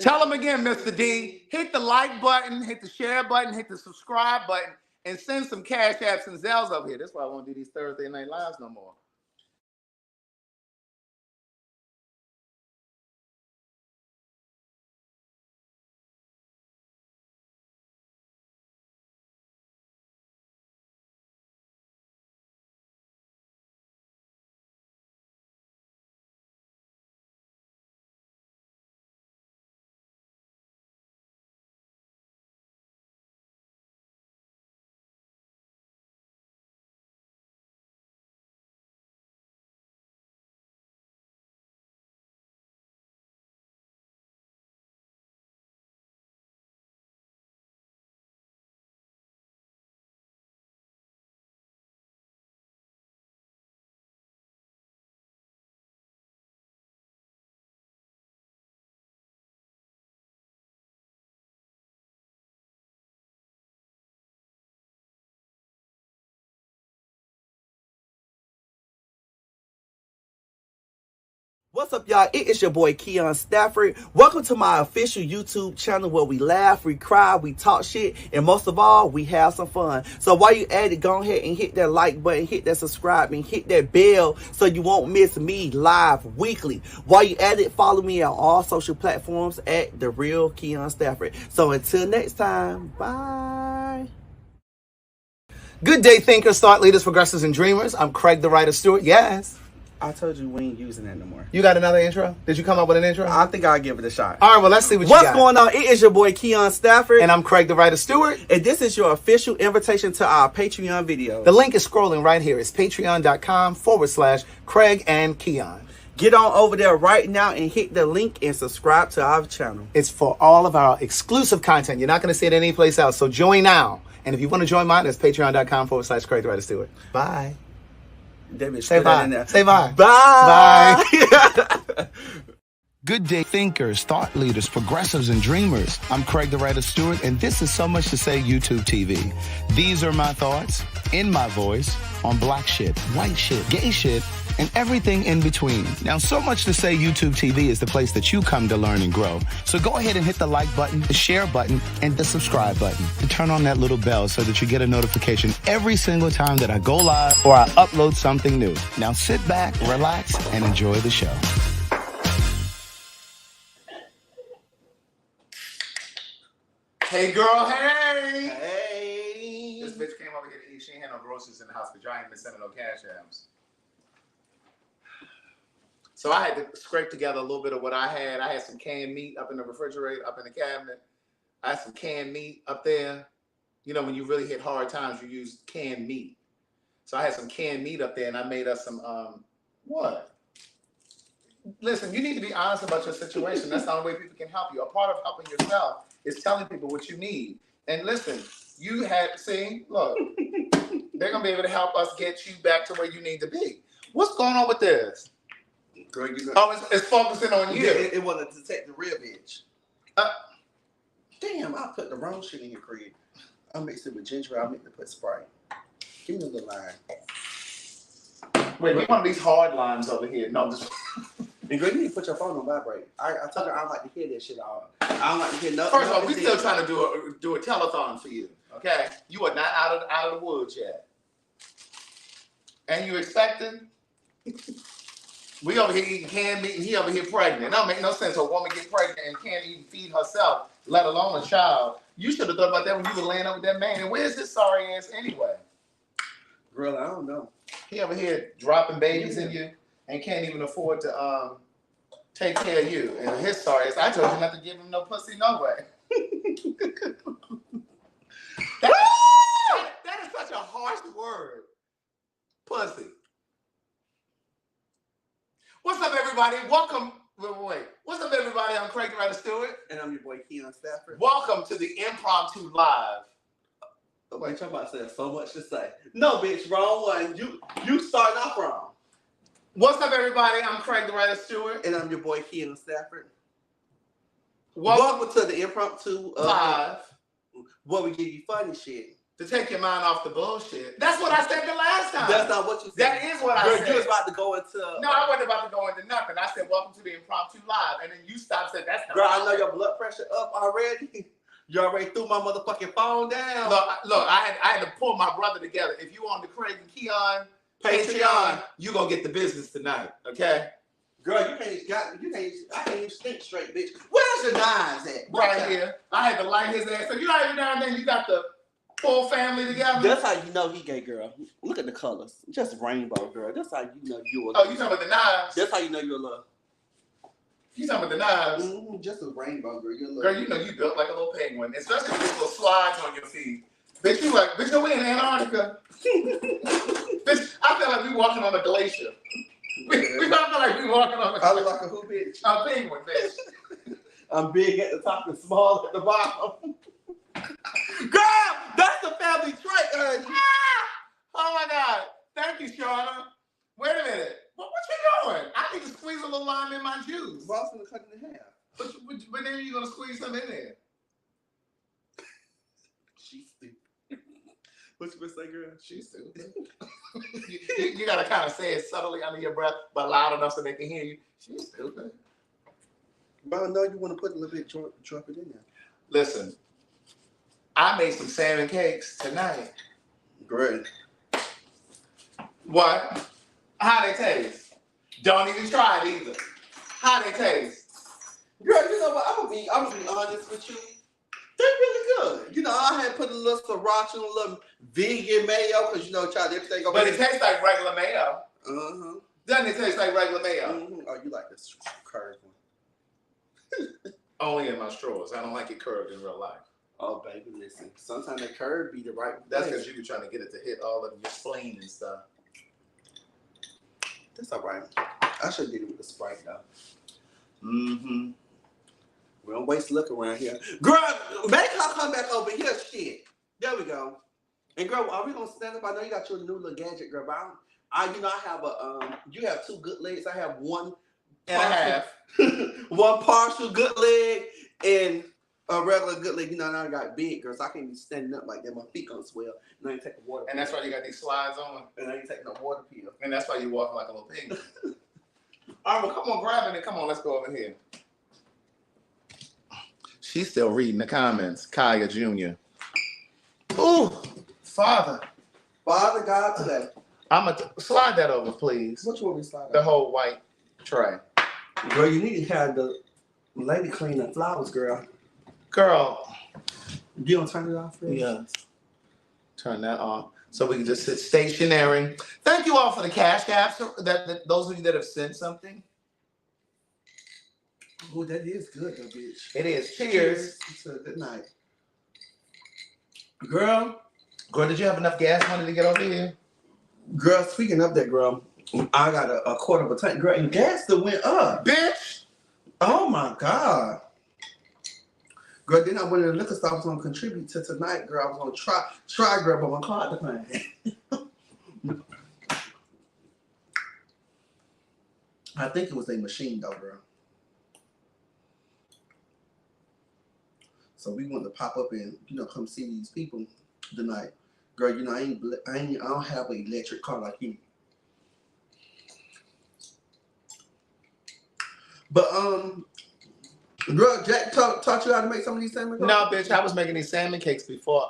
Tell them again, Mr. D. Hit the like button, hit the share button, hit the subscribe button, and send some cash apps and Zelles over here. That's why I won't do these Thursday night lives no more. What's up, y'all? It is your boy Keon Stafford. Welcome to my official YouTube channel where we laugh, we cry, we talk shit, and most of all, we have some fun. So while you at it, go ahead and hit that like button, hit that subscribe, and hit that bell so you won't miss me live weekly. While you at it, follow me on all social platforms at The Real Keon Stafford. So until next time, bye. Good day, thinkers, thought leaders, progressives, and dreamers. I'm Craig, the writer Stewart. Yes. I told you we ain't using that no more. You got another intro? Did you come up with an intro? I think I'll give it a shot. All right, well, let's see what you What's got. going on? It is your boy Keon Stafford. And I'm Craig, the writer Stewart. And this is your official invitation to our Patreon video. The link is scrolling right here. It's patreon.com/Craig and Keon. Get on over there right now and hit the link and subscribe to our channel. It's for all of our exclusive content. You're not going to see it anyplace else. So join now. And if you want to join mine, it's patreon.com/Craig, the writer Stewart. Bye. Say bye. Say bye. Bye. Bye. Good day, thinkers, thought leaders, progressives, and dreamers. I'm Craig, the writer Stewart, and this is So Much to Say YouTube TV. These are my thoughts, in my voice, on black shit, white shit, gay shit, and everything in between. Now, So Much to Say YouTube TV is the place that you come to learn and grow. So go ahead and hit the like button, the share button, and the subscribe button. And turn on that little bell so that you get a notification every single time that I go live or I upload something new. Now sit back, relax, and enjoy the show. Hey, girl, hey! Hey. This bitch came over here to eat. She ain't had no groceries in the house because y'all ain't been sending no cash apps. So I had to scrape together a little bit of what I had. I had some canned meat up in the refrigerator, up in the cabinet. I had some canned meat up there. You know, when you really hit hard times, you use canned meat. So I had some canned meat up there, and I made us some, what? Listen, you need to be honest about your situation. That's the only way people can help you. A part of helping yourself is telling people what you need. And listen, you had, see, look, they're going to be able to help us get you back to where you need to be. What's going on with this? Girl, it's focusing on you. It wanted to detect the rib itch. Damn, I put the wrong shit in here, Craig. I mixed it with ginger. I mixed it with Sprite. Give me a little lime. Wait, get one of these hard limes over here. No, just... And girl, you need to put your phone on vibrate. I told her I don't like to hear that shit all. I don't like to hear nothing. First of all, we still trying to do a telethon for you. Okay? You are not out of the woods yet. And you expecting? We over here eating canned meat and he over here pregnant. It don't make no sense. A woman get pregnant and can't even feed herself, let alone a child. You should have thought about that when you were laying up with that man. And where's his sorry ass anyway? Girl, I don't know. He over here dropping babies in you and can't even afford to take care of you. And his sorry ass, I told you not to give him no pussy no way. that is such a harsh word. Pussy. What's up, everybody? Welcome. Wait. What's up, everybody? I'm Craig, the writer Stewart. And I'm your boy, Keon Stafford. Welcome to the Impromptu Live. Wait, y'all about to say so much to say. No, bitch, wrong one. You starting off wrong. What's up, everybody? I'm Craig, the writer Stewart. And I'm your boy, Keon Stafford. Welcome to the Impromptu Live. Where we give you funny shit. To take your mind off the bullshit. That's what I said the last time. That's not what you said. That is what I said. You was about to go into... No, I wasn't about to go into nothing. I said, welcome to the impromptu live. And then you stopped and said, that's not Girl, I know your blood pressure up already. You already threw my motherfucking phone down. Look, I had to pull my brother together. If you on the Craig and Keon Patreon, you gonna get the business tonight, okay? Girl, I can't even think straight, bitch. Where's your knives at? Right here. I had to light his ass. So you know every now and then you got the full family together? That's how you know he gay, girl. Look at the colors. Just rainbow, girl. That's how you know you're Oh, you talking about the knives? That's how you know you're love. You talking about the knives? Mm-hmm. Just a rainbow, girl. You're love. Girl, you know you built like a little penguin. Especially with these little slides on your feet. Bitch, you like, bitch, we in Antarctica. Bitch, I feel like we walking on a glacier. We don't feel like we walking on a glacier. I look like a who, bitch? A penguin, bitch. I'm big at the top and small at the bottom. Girl, that's the family trait, Ernie. Oh my God. Thank you, Shauna. Wait a minute. What you doing? I need to squeeze a little lime in my juice. Well, I was going to cut it in half. But then you're going to squeeze some in there. She's stupid. What you gonna say, girl? She's stupid. you got to kind of say it subtly under your breath, but loud enough so they can hear you. She's stupid. But I know you want to put a little bit drop it in there. Listen, I made some salmon cakes tonight. Great. What? How they taste? Don't even try it either. How they taste? Girl, you know what? I'm gonna be honest with you. They're really good. You know, I had put a little sriracha and a little vegan mayo because you know, child, everything. But it tastes like regular mayo. Uh-huh. Doesn't it taste like regular mayo? Mm-hmm. Oh, you like this curved one? Only in my straws. I don't like it curved in real life. Oh, baby, listen. Sometimes that curve be the right. That's because you were trying to get it to hit all of your spleen and stuff. That's all right. I should have did it with the Sprite though. Mm-hmm. We don't waste look around here. Girl, make her come back over here. Shit. There we go. And girl, are we gonna stand up? I know you got your new little gadget, girl. But I have a you have two good legs. I have one and a half. One partial good leg and a regular good leg. You know, now I got big, girl, so I can't be standing up like that. My feet gonna swell. And I ain't taking water. And that's why you got these slides on. And I ain't taking no water pill. And that's why you walking like a little pig. All right, well, come on, grab it and come on, let's go over here. She's still reading the comments. Kaya Jr. Ooh, Father. Father God today. I'm going to slide that over, please. Which one we slide over? The whole white tray. Girl, you need to have the lady clean the flowers, girl. Girl. You don't turn it off, girl? Yes. Turn that off. So we can just sit stationary. Thank you all for the cash apps. Those of you that have sent something. Oh, that is good, though, bitch. It is. Cheers. It's a good night. Girl, did you have enough gas money to get over here? Girl, speaking of that, girl, I got a quarter of a tank. Girl, and gas that went up. Bitch. Oh, my God. Girl, then I went to the liquor store. I was going to contribute to tonight, girl. I was going to try, girl, but my card declined. I think it was a machine, though, girl. So we want to pop up and, you know, come see these people tonight. Girl, you know, I don't have an electric car like you. But, girl, Jack taught you how to make some of these salmon No, bitch, I was making these salmon cakes before,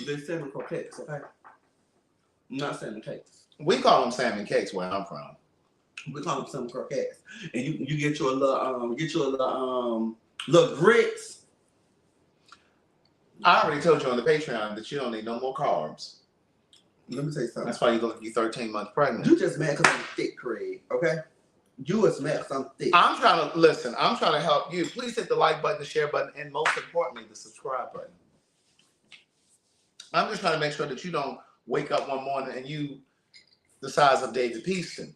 They're salmon croquettes, okay? Not salmon cakes. We call them salmon cakes where I'm from. We call them salmon croquettes. And you get you a little, little grits. I already told you on the Patreon that you don't need no more carbs. Let me tell you something. That's why you look like you're 13 months pregnant. You just mad because I'm thick, Craig, okay? You was mad because I'm thick. I'm trying to help you. Please hit the like button, the share button, and most importantly, the subscribe button. I'm just trying to make sure that you don't wake up one morning and you the size of David Peaston.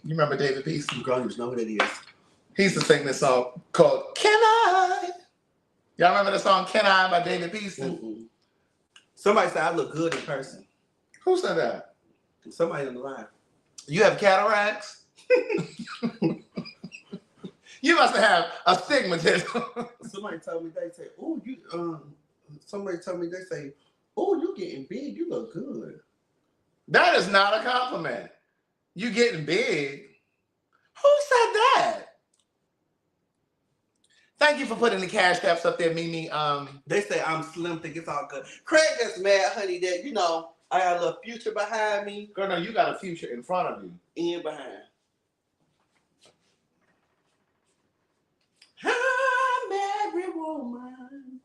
You remember David Peaston? Girl, you know who that is. He used to sing this song called Can I? Y'all remember the song Can I by David Peaston? Mm-mm. Somebody said I look good in person. Who said that? Somebody on the line. You have cataracts? You must have astigmatism. Somebody told me, they said, "Oh, somebody told me, they say, "Oh, you getting big. You look good." That is not a compliment. You getting big. Who said that? Thank you for putting the cash apps up there, Mimi. They say I'm slim, think it's all good. Craig is mad, honey, that, you know, I got a little future behind me. Girl, no, you got a future in front of you. And behind. I'm every woman.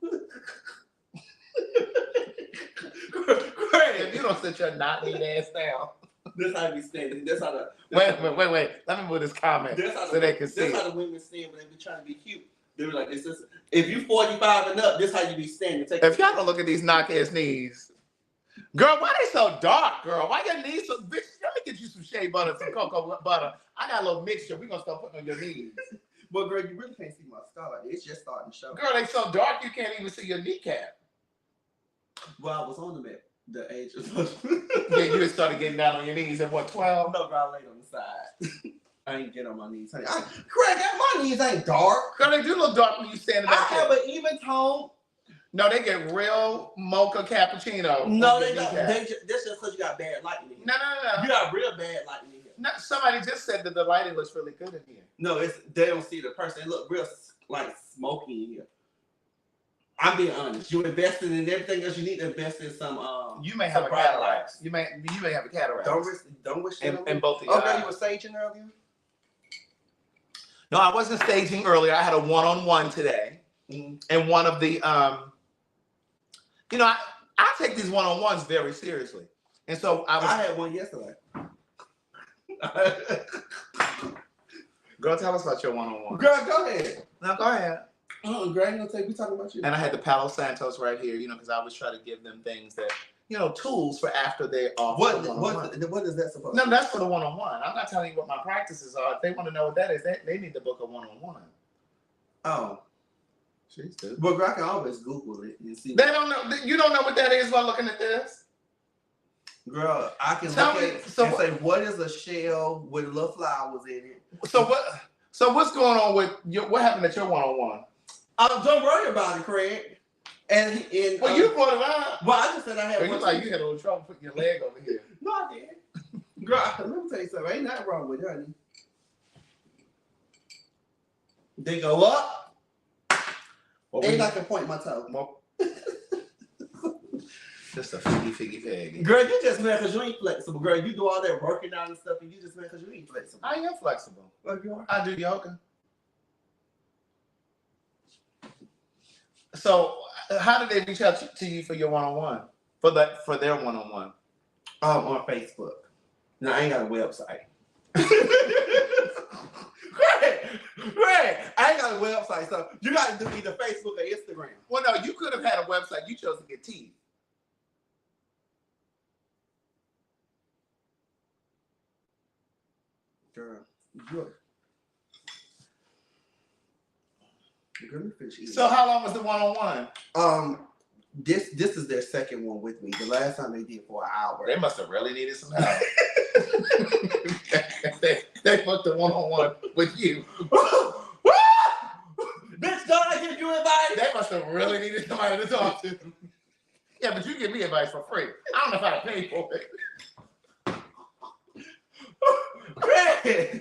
Craig, if you don't sit your not-neat ass down. That's how they be standing. That's how the... Wait. Let me put this comment so they can see. That's how the women stand when they be trying to be cute. They be like, if you 45 and up, this how you be standing. If y'all don't look at these knock-ass knees. Girl, why they so dark, girl? Why your knees so... Bitch, let me get you some shea butter, some cocoa butter. I got a little mixture. We're going to start putting on your knees. But, girl, you really can't see my scar like that. It's just starting to show. Girl, they so dark you can't even see your kneecap. Well, I was on them at the age of... Yeah, you had started getting down on your knees at what, 12? No, girl, I laid on the side. I ain't get on my knees, honey. Craig, my knees ain't dark. Girl, they do look dark when you stand back there. I have an even tone. No, they get real mocha cappuccino. No, they don't. That's just because you got bad lighting in here. No. You got real bad lighting in here. No, somebody just said that the lighting looks really good in here. No, they don't see the person. They look real like smoky in here. I'm being honest. You invested in everything else. You need to invest in some. You may have a cataract. You may have a cataract. Don't wish in both of your Okay, eyes. you were staging earlier. No, I wasn't staging earlier. I had a one-on-one today, and one of the, you know, I take these one-on-ones very seriously, and so I had one yesterday. Girl, tell us about your one-on-one. Girl, go ahead. No, go ahead. Girl, you gonna we talking about you. And I had the Palo Santos right here, you know, because I always try to give them things that, you know, tools for after they're off. What is that supposed to No, that's for the one-on-one. I'm not telling you what my practices are. If they want to know what that is, they need to book a one-on-one. Oh. Jeez, dude. But girl, I can always Google it and see. They don't know. You don't know what that is while looking at this? Girl, I can look at it and say, what is a shell with little flowers in it? So what's going on with what happened at your one-on-one? Don't worry about it, Craig. And well, you brought it up. Well, I just said I had one. You had a little trouble putting your leg over here. No, I did. Girl, let me tell you something. Ain't nothing wrong with it, honey. They go up. Ain't I can point my toe. Just a figgy fag. Girl, you just mad because you ain't flexible. Girl, you do all that working out and stuff, and you just mad because you ain't flexible. I am flexible. Like you are. I do yoga. So, how did they reach out to you for your one-on-one? For their one-on-one? On Facebook. No, I ain't got a website. Great. I ain't got a website, so you got to do either Facebook or Instagram. Well, no, you could have had a website. You chose to get teeth. Girl, good. So how long was the one-on-one? This is their second one with me. The last time they did for an hour. They must have really needed some help. they booked the one-on-one with you. Bitch, don't I give you advice? They must have really needed somebody to talk to. Yeah, but you give me advice for free. I don't know if I pay for it.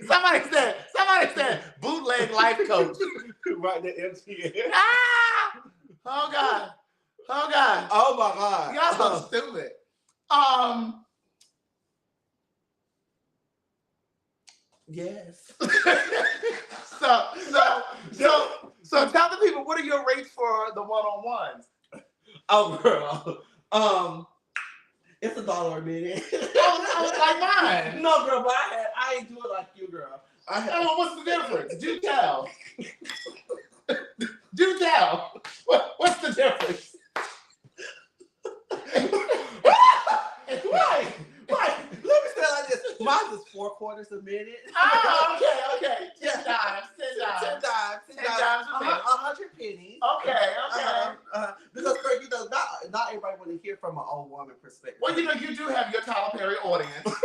Somebody said bootleg life coach. Right, the MTN. Ah! Oh God. Oh my God. Y'all so stupid. Yes. So tell the people, what are your rates for the one-on-ones? Oh girl. It's $1 a minute. Oh, like mine. No, girl, but I ain't do it like you, girl. What's the difference? Do tell. Do tell. What's the difference? Right. Let me say it like this. Mine is 4/4 a minute. Oh, okay. 10 dimes. 100 pennies. Okay. Because, girl, you know, not everybody want to hear from an old woman perspective. Well, you know, you do have your Tyler Perry audience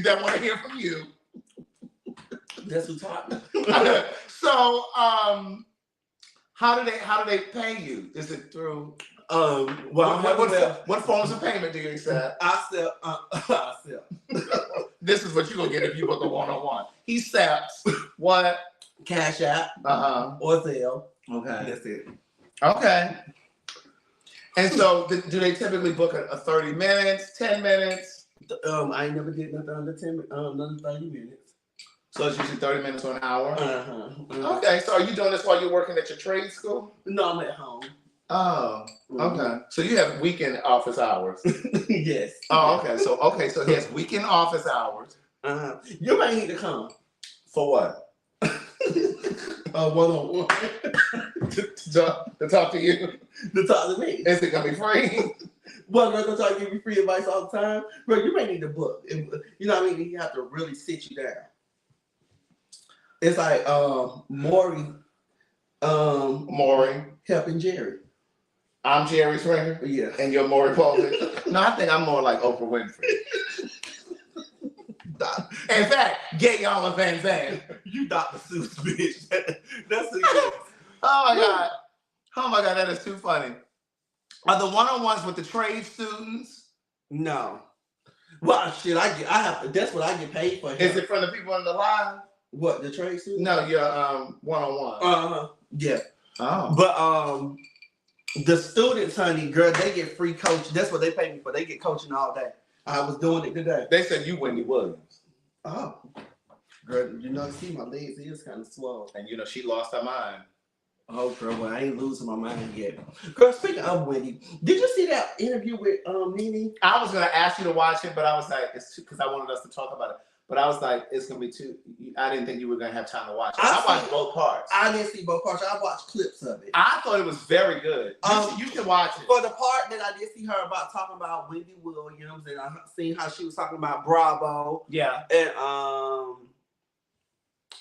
that want to hear from you. That's who taught me. So, how do they pay you? Is it through Well, what forms of payment do you accept? I sell. This is what you're gonna get if you book a one-on-one. He accepts what? Cash App. Or Zelle. Okay. That's it. Okay. And so, do they typically book a 30 minutes, 10 minutes? I ain't never did nothing under 30 minutes. So it's usually 30 minutes or an hour? Okay, so are you doing this while you're working at your trade school? No, I'm at home. Oh, okay. So you have weekend office hours? Yes. Oh, okay. So he has weekend office hours. You might need to come. For what? One-on-one. to talk to you? To talk to me. Is it going to be free? Well, I'm going to try to give you free advice all the time. Bro, you may need to book. You know what I mean? You have to really sit you down. It's like Maury helping Jerry. I'm Jerry Springer? Yeah. And you're Maury Povich? No, I think I'm more like Oprah Winfrey. In fact, get y'all a Van Zandt. You Dr. Seuss, bitch. That's a Oh my God, that is too funny. Are the one-on-ones with the trade students? No. Well, shit, that's what I get paid for. Is it from the people in the live? What, the trade students? No, your one-on-one. Yeah. Oh. But the students, honey, girl, they get free coaching. That's what they pay me for. They get coaching all day. I was doing it today. They said you Wendy Williams. Oh. Girl, see my legs is kind of swollen. And she lost her mind. Oh, girl, well, I ain't losing my mind yet. Girl, speaking of Wendy, did you see that interview with Nene? I was going to ask you to watch it, but I was like, it's because I wanted us to talk about it. But I was like, it's going to be too, I didn't think you were going to have time to watch it. I watched both parts. I didn't see both parts. I watched clips of it. I thought it was very good. You should watch it. For the part that I did see her talking about Wendy Williams, and I seen how she was talking about Bravo. Yeah. And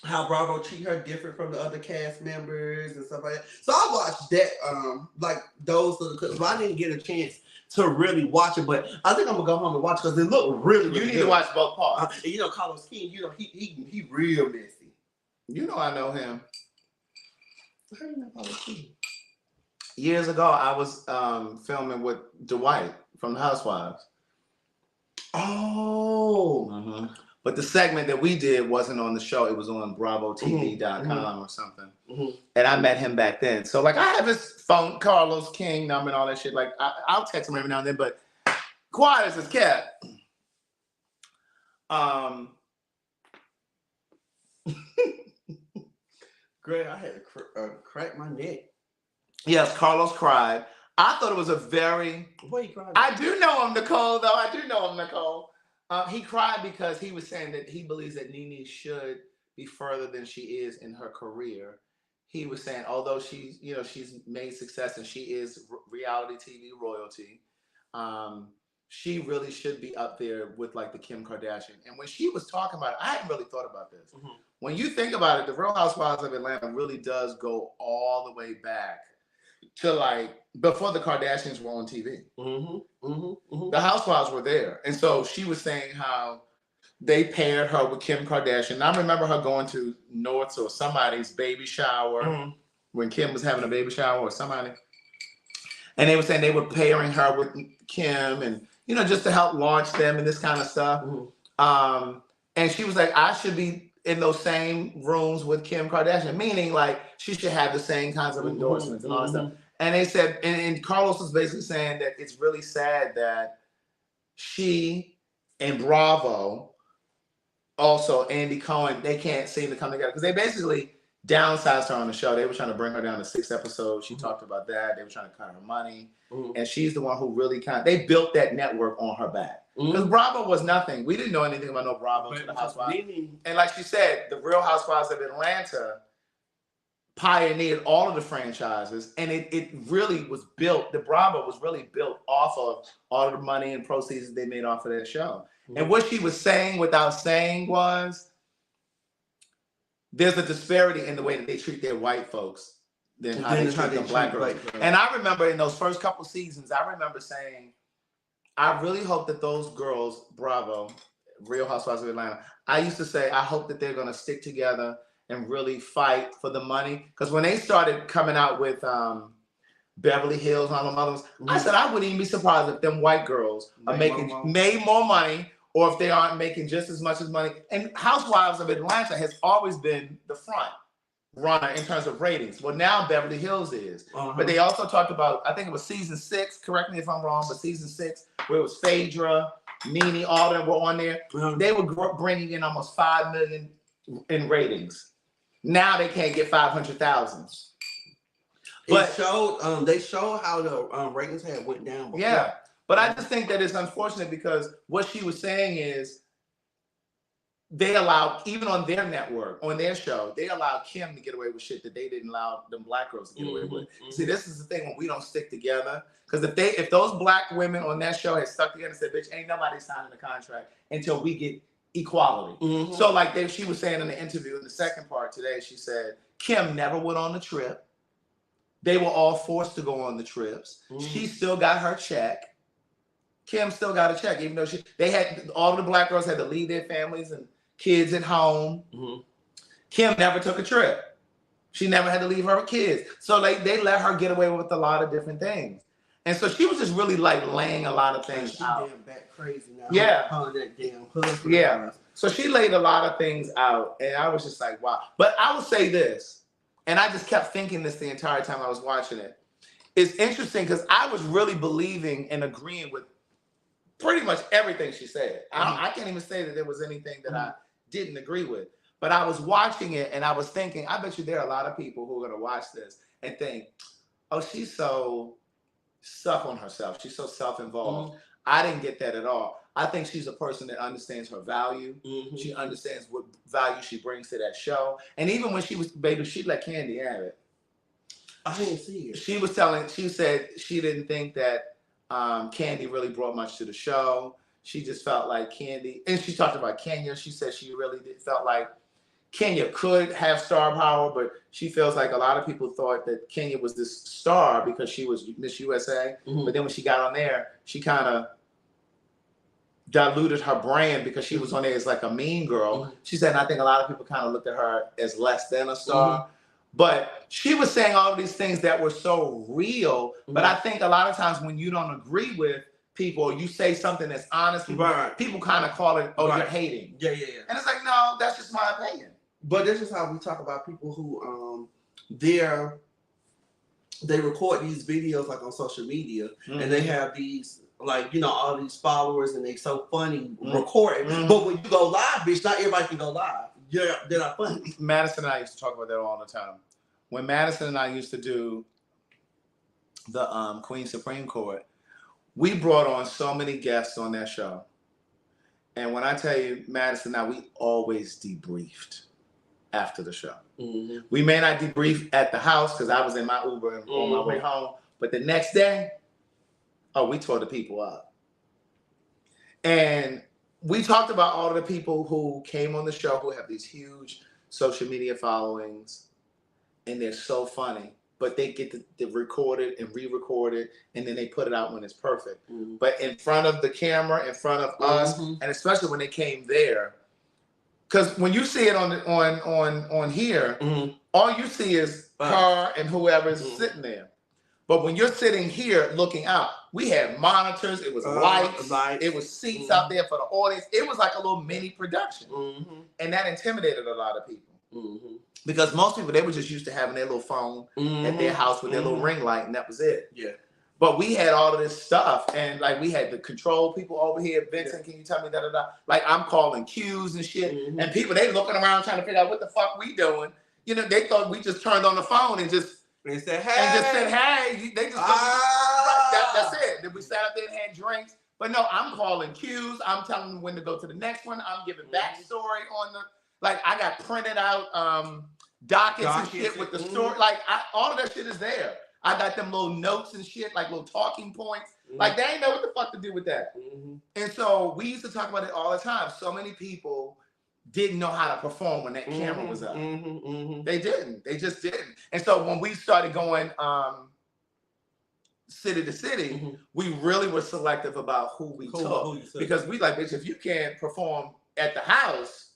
how Bravo treat her different from the other cast members and stuff like that. So I watched that, like those little clips. But I didn't get a chance to really watch it, but I think I'm gonna go home and watch it because it looked really, really good. You need to watch both parts. And Carlos King, he real messy. I know him. How do you know Carlos King? Years ago, I was filming with Dwight from The Housewives. Oh. Mm-hmm. But the segment that we did wasn't on the show. It was on BravoTV.com or something. Mm-hmm. And I met him back then. So, like, I have his phone, Carlos King number and all that shit. Like, I'll text him every now and then, but quiet as it's kept. Greg, I had to crack my neck. Yes, Carlos cried. I thought it was a very... What he cried? I do know him, Nicole, though. I do know him, Nicole. He cried because he was saying that he believes that Nene should be further than she is in her career. He was saying, although she's made success and she is reality TV royalty, she really should be up there with like the Kim Kardashian. And when she was talking about it, I hadn't really thought about this. Mm-hmm. When you think about it, the Real Housewives of Atlanta really does go all the way back to like before the Kardashians were on TV. Mm-hmm, mm-hmm, mm-hmm. The Housewives were there. And so she was saying how they paired her with Kim Kardashian. And I remember her going to North's or somebody's baby shower when Kim was having a baby shower or somebody. And they were saying they were pairing her with Kim and, just to help launch them and this kind of stuff. Mm-hmm. And she was like, I should be in those same rooms with Kim Kardashian, meaning like she should have the same kinds of endorsements and all that stuff. And they said, and Carlos was basically saying that it's really sad that she and Bravo, also Andy Cohen, they can't seem to come together because they basically downsized her on the show. They were trying to bring her down to 6 episodes. She talked about that. They were trying to cut her money. And she's the one who really they built that network on her back. Because Bravo was nothing. We didn't know anything about no Bravo to the Housewives. And like she said, the Real Housewives of Atlanta pioneered all of the franchises. And it really was built, the Bravo was really built off of all of the money and proceeds they made off of that show. And what she was saying without saying was, there's a disparity in the way that they treat their white folks than how they treat the black girls. And I remember in those first couple seasons, I remember saying, I really hope that those girls, Bravo, Real Housewives of Atlanta, I used to say, I hope that they're going to stick together and really fight for the money. Because when they started coming out with Beverly Hills, and all them others. I said I wouldn't even be surprised if them white girls are made more money, or if they aren't making just as much as money. And Housewives of Atlanta has always been the front runner in terms of ratings. Well, now Beverly Hills is. But they also talked about, I think it was season 6, correct me if I'm wrong, but season 6, where it was Phaedra, Nene, all of them were on there. They were bringing in almost 5 million in ratings. Now they can't get 500,000. But they showed how the ratings had went down before. Yeah, but I just think that it's unfortunate because what she was saying is they allowed, even on their network, on their show, they allowed Kim to get away with shit that they didn't allow them black girls to get away with. See, this is the thing when we don't stick together. Because if those black women on that show had stuck together and said, bitch, ain't nobody signing a contract until we get equality. So like she was saying in the interview in the second part today, she said, Kim never went on the trip. They were all forced to go on the trips. She still got her check. Kim still got a check, even though all the black girls had to leave their families and kids at home. Kim never took a trip. She never had to leave her kids. So they let her get away with a lot of different things. And so she was just really like laying a lot of things out. Damn back crazy now. Yeah. Calling that damn husband. Yeah. So she laid a lot of things out. And I was just like, wow. But I will say this, and I just kept thinking this the entire time I was watching it. It's interesting because I was really believing and agreeing with pretty much everything she said. I can't even say that there was anything that I didn't agree with. But I was watching it and I was thinking, I bet you there are a lot of people who are going to watch this and think, oh, she's so stuck on herself. She's so self-involved. I didn't get that at all. I think she's a person that understands her value. She understands what value she brings to that show. And even when she was, baby, she let Candy have it. I didn't see it. She said she didn't think that Candy really brought much to the show. She just felt like Candy, and she talked about Kenya. She said she really felt like Kenya could have star power, but she feels like a lot of people thought that Kenya was this star because she was Miss USA. But then when she got on there, she kind of diluted her brand because she was on there as like a mean girl. She said, and I think a lot of people kind of looked at her as less than a star. But she was saying all of these things that were so real. But I think a lot of times when you don't agree with people, or you say something that's honest, people kind of call it, oh, you're hating. Yeah. And it's like, no, that's just my opinion. But this is how we talk about people who they record these videos like on social media, and they have these like, you know, all these followers, and they so funny recording. But when you go live, bitch, not everybody can go live. They're not funny. Madison and I used to talk about that all the time. When Madison and I used to do the Queen Supreme Court, we brought on so many guests on that show. And when I tell you, Madison and I, we always debriefed after the show. We may not debrief at the house because I was in my Uber and on my way home. But the next day, we tore the people up. And we talked about all of the people who came on the show who have these huge social media followings, and they're so funny, but they get to record it and re-record it, and then they put it out when it's perfect. But in front of the camera, in front of us, and especially when they came there, because when you see it on here, all you see is her and whoever's sitting there. But when you're sitting here looking out, we had monitors, it was lights, it was seats out there for the audience. It was like a little mini production. And that intimidated a lot of people. Because most people, they were just used to having their little phone at their house with their little ring light, and that was it. But we had all of this stuff, and like we had the control people over here. Vincent, can you tell me da-da-da? Like I'm calling cues and shit, and people, they looking around trying to figure out what the fuck we doing. You know, they thought we just turned on the phone and just said, hey. They just that's it. Then we sat up there and had drinks. But no, I'm calling cues. I'm telling them when to go to the next one. I'm giving backstory on the, like I got printed out dockets and shit with the story. Like all of that shit is there. I got them little notes and shit, like little talking points. Like they ain't know what the fuck to do with that. And so we used to talk about it all the time. So many people didn't know how to perform when that camera was up. They didn't. They just didn't. And so when we started going city to city, we really were selective about who we took. Because we like, bitch, if you can't perform at the house,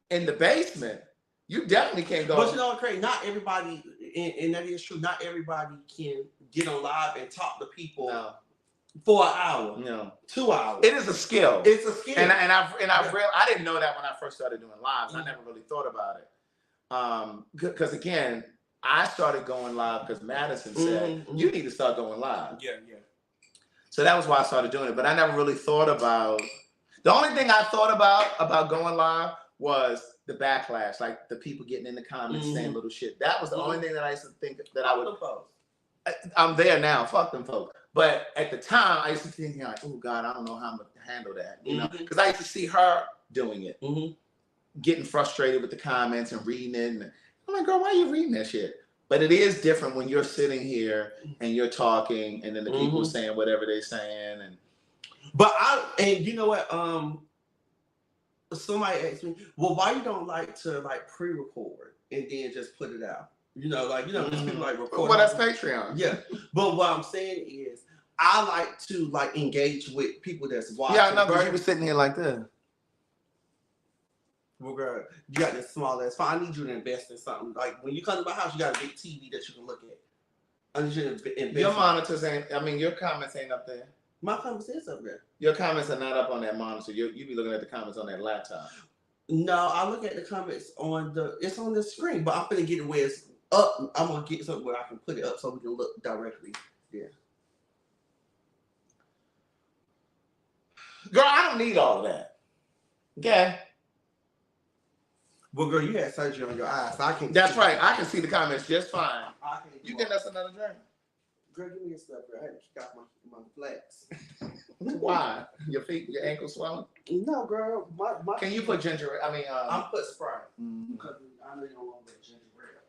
in the basement, you definitely can't go. But you know, Craig, not everybody, and that is true, not everybody can get on live and talk to people for an hour. No. 2 hours. It is a skill. It's a skill. And I didn't know that when I first started doing lives. I never really thought about it. Because again, I started going live because Madison said, you need to start going live. Yeah. So that was why I started doing it. But I never really thought about, the only thing I thought about going live was the backlash, like the people getting in the comments saying little shit. That was the only thing that I used to think that I would. I'm there now. Fuck them folks. But at the time, I used to think like, oh God, I don't know how I'm gonna handle that. You know, because I used to see her doing it, getting frustrated with the comments and reading it. And I'm like, girl, why are you reading that shit? But it is different when you're sitting here and you're talking, and then the people saying whatever they're saying. And you know what? Somebody asked me, well, why you don't like to like pre-record and then just put it out? You know, just people like record. Well, that's Patreon. Yeah, but what I'm saying is, I like to like engage with people that's watching. Yeah, I know. Because you were sitting here like this. Well, girl, you got this small ass phone. I need you to invest in something. Like when you come to my house, you got a big TV that you can look at. I need you to invest. Your monitors ain't. I mean, your comments ain't up there. My comments is up there. Your comments are not up on that monitor. You be looking at the comments on that laptop. No, I look at the comments it's on the screen, but I'm gonna get it where it's up. I'm gonna get something where I can put it up so we can look directly. Yeah. Girl, I don't need all of that. Okay. Well, girl, you had surgery on your eyes, so I can. That's right. I can see the comments just fine. You getting us another drink? Girl, give me your stuff, girl. I had to kick off my flex. Why? Your feet, your ankles swelling? No, girl. My Can you put ginger? I'm put Sprite. Because I know you don't want to put ginger ale.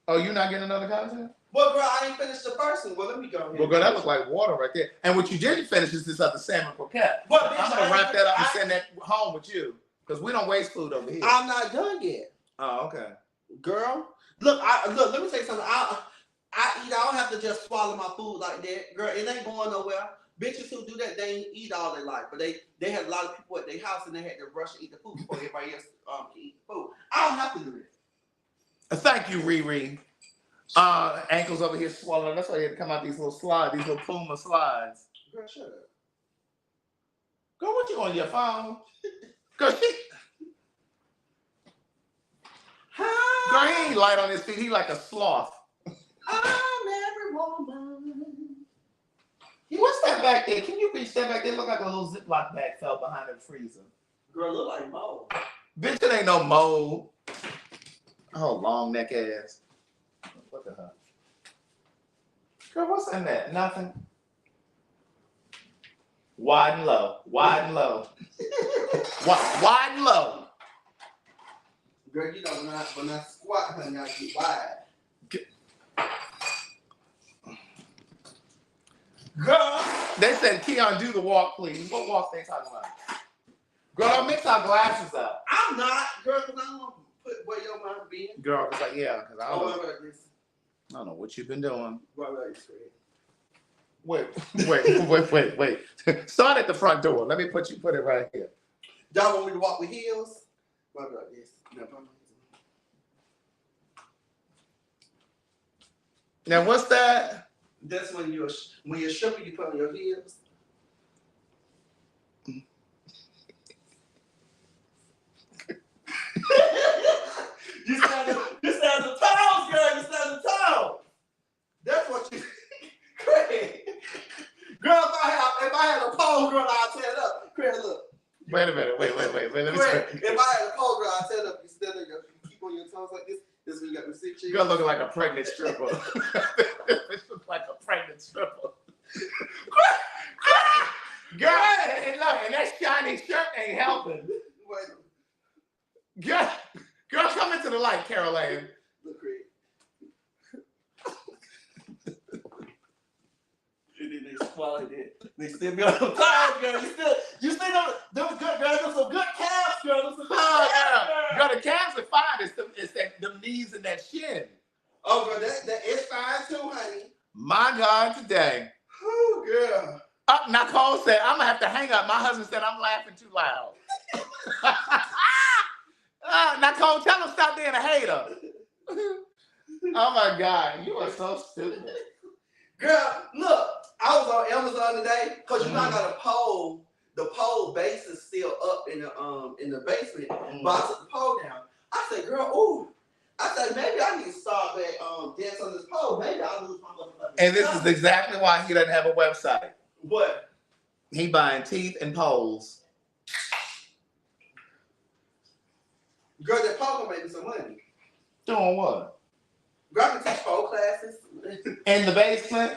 Oh, you not getting another cocktail? Well, girl, I ain't finished the first one. Well, let me go ahead. Well, girl, that looks like water right there. And what you didn't finish is this other salmon croquette. But I'm going to wrap that up and send that home with you. Because we don't waste food over here. I'm not done yet. Oh, okay. Girl, look, let me say something. I eat. I don't have to just swallow my food like that. Girl, it ain't going nowhere. Bitches who do that, they ain't eat all their life. But they had a lot of people at their house and they had to rush and eat the food before everybody else can eat the food. I don't have to do that. Thank you, Riri. Ankles over here swollen. That's why you had to come out these little slides, these little Puma slides. Girl, shut up. Girl, what you on your phone? Girl, Girl, he ain't light on his feet. He like a sloth. I'm every woman. What's that back there? Can you reach that back there? Look like a little Ziploc bag fell behind the freezer. Girl, look like mold. Bitch, it ain't no mold. Oh, long neck ass. What the hell? Girl, what's in that? Nothing. Wide and low. Wide and low. Wide and low. Girl, you know when I squat, honey, I get wide. Girl, they said, Keon, do the walk, please. What walk they talking about? Girl, don't mix our glasses up. I'm not, girl, because I don't want to put where your mind being. Girl, it's like, yeah, because I don't know what you've been doing. Wait. Start at the front door. Let me put it right here. Y'all want me to walk with heels? What about this? Now, what's that? That's when you're stripping, you put on your heels. You stand the towels, girl. You stand the towels. That's what you. Craig. Girl, if I had a pole, girl, I'd tear it up. Craig, look. Wait a minute. Wait. Let me Craig, if I had a pole, girl, I'd tear it up. You stand there, you keep on your toes like this. This is when you got the 6 cheeks. Girl looking like a pregnant stripper. This looks like a pregnant stripper. Girl, and look, and that shiny shirt ain't helping. Girl, come into the light, Carol Ann. Look, Craig. And then they swallowed it. They still be on the towels, girl. You still know those good girl. Those some good calves, girl. Those some good calves, girl. The calves are fine. It's the knees and that shin. Oh, girl, that is fine too, honey. My God, today. Oh, girl. Nicole said, I'm going to have to hang up. My husband said, I'm laughing too loud. Nicole, tell him stop being a hater. Oh, my God. You are so stupid. Girl, look, I was on Amazon today because you know I got a pole. The pole base is still up in the basement, but I took the pole down. I said, girl, ooh. I said, maybe I need to start back dance on this pole. Maybe I'll lose my motherfucking And this is exactly why he doesn't have a website. What? He buying teeth and poles. Girl, that pole gonna make me some money. Doing what? Girl, I can teach pole classes. In the basement?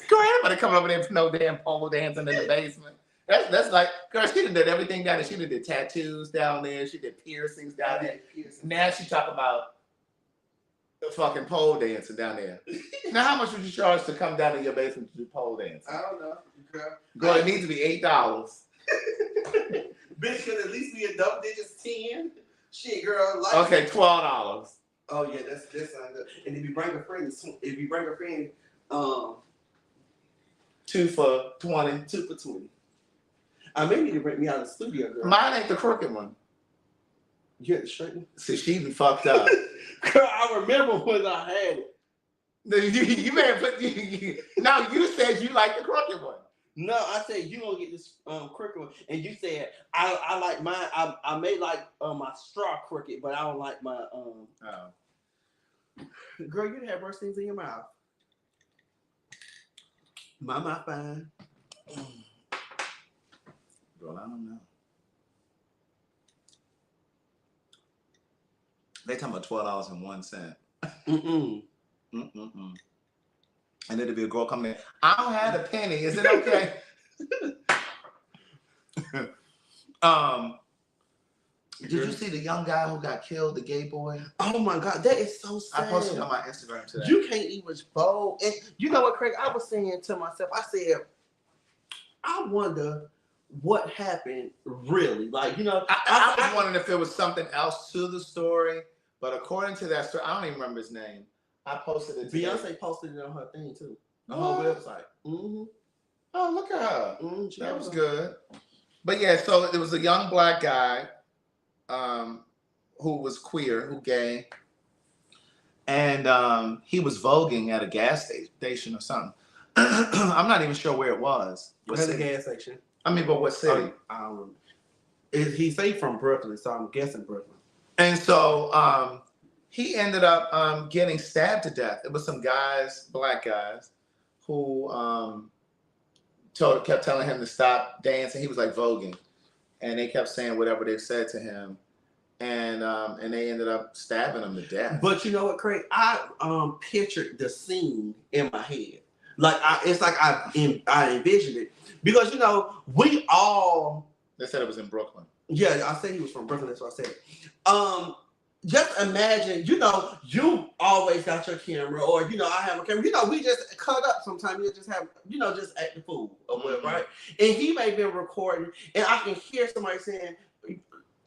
Girl, everybody coming over there for no damn pole dancing in the basement. That's like, girl, she did everything down there. She did tattoos down there. She did piercings down there. Now she talk about the fucking pole dancing down there. Now, how much would you charge to come down to your basement to do pole dancing? I don't know, girl. Girl, it needs to be $8. Bitch, could at least be a double digits 10. Shit, girl. Like Okay, $12. Oh yeah, that's not good. And if you bring a friend, 2 for 20. 2 for 20. I may need to bring me out of the studio, girl. Mine ain't the crooked one. You had to straighten it? See, she even fucked up. Girl, I remember when I had it. You may have put. No, you said you like the crooked one. No, I said you gonna get this crooked one, and you said I like mine. I may like my straw crooked, but I don't like my Oh. Girl, you have worse things in your mouth. My mouth fine. Girl, I don't know. They talking about $12.01. And it'll be a girl coming in. I don't have a penny. Is it okay? Did you see the young guy who got killed, the gay boy? Oh my God, that is so sad. I posted it on my Instagram today. You can't even bowl. And you know what, Craig? I was saying to myself, I said, I wonder what happened really. Like, you know, I was wondering if there was something else to the story, but according to that story, I don't even remember his name. I posted it today. Beyonce posted it on her thing too. On her website. Mm-hmm. Oh, look at her. Mm-hmm. That was good. But yeah, so there was a young black guy who was queer, who gay, and he was voguing at a gas station or something. I'm not even sure where it was. Where's the gas station? I mean, but what city? I don't remember. He say from Brooklyn, so I'm guessing Brooklyn. And so he ended up getting stabbed to death. It was some guys, black guys, who kept telling him to stop dancing. He was like voguing, and they kept saying whatever they said to him, and they ended up stabbing him to death. But you know what, Craig? I pictured the scene in my head. Like it's like I envisioned it because you know we all. They said it was in Brooklyn. Yeah, I said he was from Brooklyn. That's what I said. Just imagine, you know, you always got your camera, or you know, I have a camera. You know, we just cut up sometimes. You just have, you know, just act the fool or whatever, right? And he may have been recording, and I can hear somebody saying,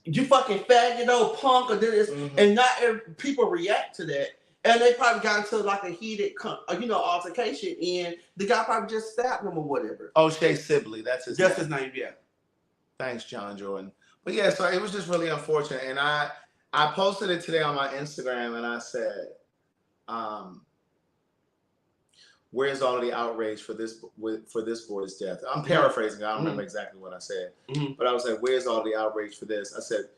"You fucking faggot, old punk," or this, and not every, people react to that. And they probably got into like a heated, you know, altercation, and the guy probably just stabbed him or whatever. O'Shea Sibley, that's his name. That's his name, yeah. Thanks, John Jordan. But yeah, so it was just really unfortunate, and I posted it today on my Instagram, and I said, "Where's all of the outrage for this boy's death?" I'm paraphrasing. I don't remember exactly what I said, but I was like, "Where's all the outrage for this?" I said,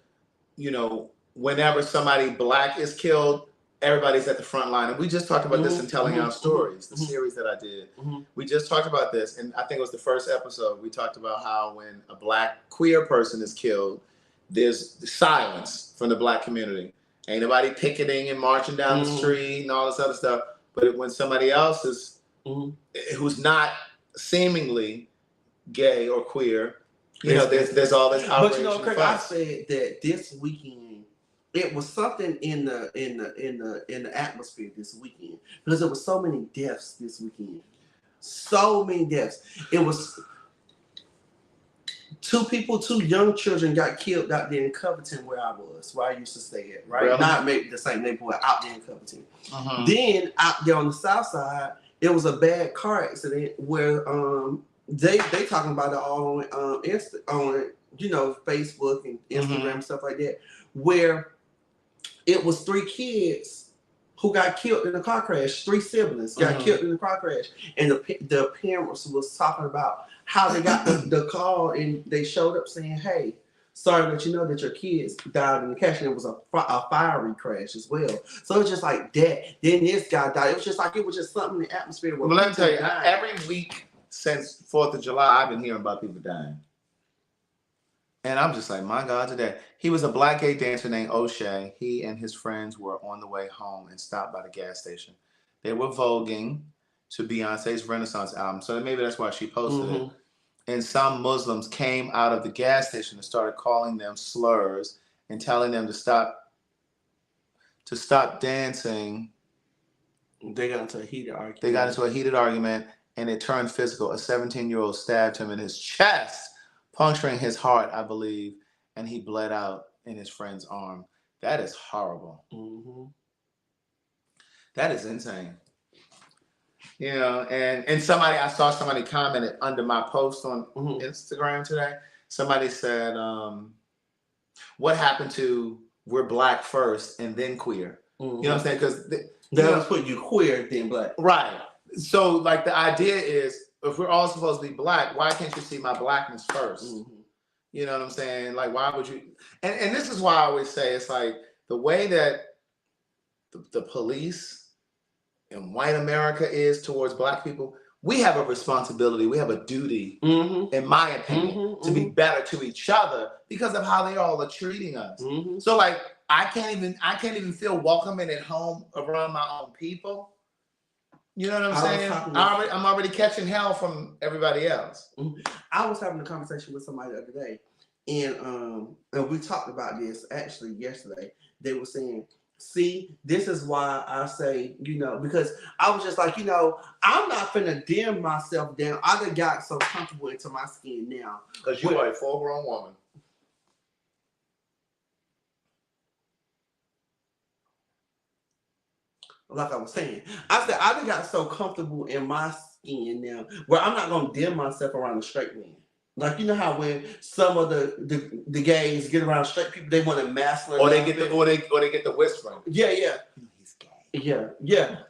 "You know, whenever somebody black is killed, everybody's at the front line." And we just talked about this in Telling Our Stories, the series that I did. We just talked about this, and I think it was the first episode. We talked about how when a black queer person is killed, there's silence from the black community. Ain't nobody picketing and marching down the street and all this other stuff. But when somebody else is who's not seemingly gay or queer, you know, there's all this outrage. But you know, Craig, I said that this weekend it was something in the atmosphere this weekend because there was so many deaths this weekend. So many deaths. It was 2 young children got killed out there in Covington where I used to stay at, right? Really? Not maybe the same neighborhood, out there in Covington. Then out there on the south side, it was a bad car accident where they talking about it all on you know, Facebook and Instagram and stuff like that, where it was 3 kids who got killed in a car crash. 3 siblings got killed in a car crash, and the parents was talking about how they got the call, and they showed up saying, "Hey, sorry to let you know that your kids died in the crash, and it was a fiery crash as well." So it's just like that. Then this guy died. It was just something in the atmosphere. Where let me tell you, every week since 4th of July, I've been hearing about people dying. And I'm just like, my God, today. He was a black gay dancer named O'Shea. He and his friends were on the way home and stopped by the gas station. They were voguing to Beyonce's Renaissance album. So maybe that's why she posted it. And some Muslims came out of the gas station and started calling them slurs and telling them to stop dancing. They got into a heated argument. And it turned physical. A 17-year-old stabbed him in his chest, puncturing his heart, I believe, and he bled out in his friend's arm. That is horrible. That is insane. You know, and I saw somebody commented under my post on Instagram today. Somebody said, what happened to we're black first and then queer? You know what I'm saying? Because they'll put you queer, then black. Right. So, like, the idea is, if we're all supposed to be black, why can't you see my blackness first? You know what I'm saying? Like, why would you? And this is why I always say, it's like the way that the police in white America is towards black people, we have a responsibility, we have a duty, in my opinion, to be better to each other because of how they all are treating us. So, like, I can't even feel welcome and at home around my own people. You know what I'm saying? I'm already catching hell from everybody else. I was having a conversation with somebody the other day, and we talked about this actually yesterday. They were saying, see, this is why I say, you know, because I was just like, you know, I'm not finna dim myself down. I done got so comfortable into my skin now. Because you are a full-grown woman. Like I was saying, I said I done got so comfortable in my skin now where I'm not gonna dim myself around a straight man. Like, you know how when some of the gays get around straight people, they want to masculine, or they get the whispering. Yeah. He's gay. Yeah.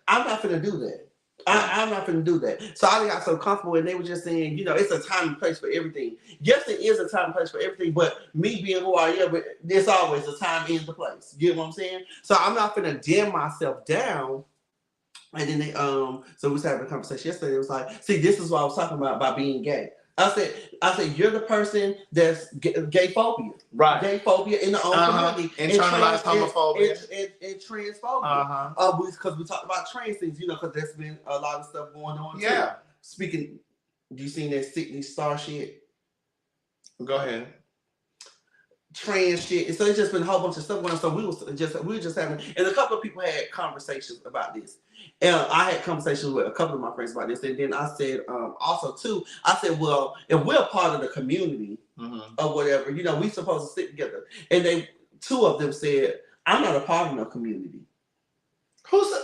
I'm not gonna do that. I'm not gonna do that. So I got so comfortable, and they were just saying, you know, it's a time and place for everything. Yes, it is a time and place for everything, but me being who I am, but there's always a time and the place. You get what I'm saying? So I'm not gonna dim myself down. And then they so we was having a conversation yesterday. It was like, see, this is what I was talking about being gay. I said, you're the person that's gay phobia. Right. Gay phobia in the own community. Internalized homophobia. And transphobia. Because we talked about trans things, you know, because there's been a lot of stuff going on too. Yeah. Speaking, you seen that Sydney Star shit? Go ahead. Trans shit. And so it's just been a whole bunch of stuff going on. So we were just having, and a couple of people had conversations about this. And I had conversations with a couple of my friends about this. And then I said, also too, I said, well, if we're part of the community or whatever, you know, we supposed to stick together. And two of them said, I'm not a part of no community.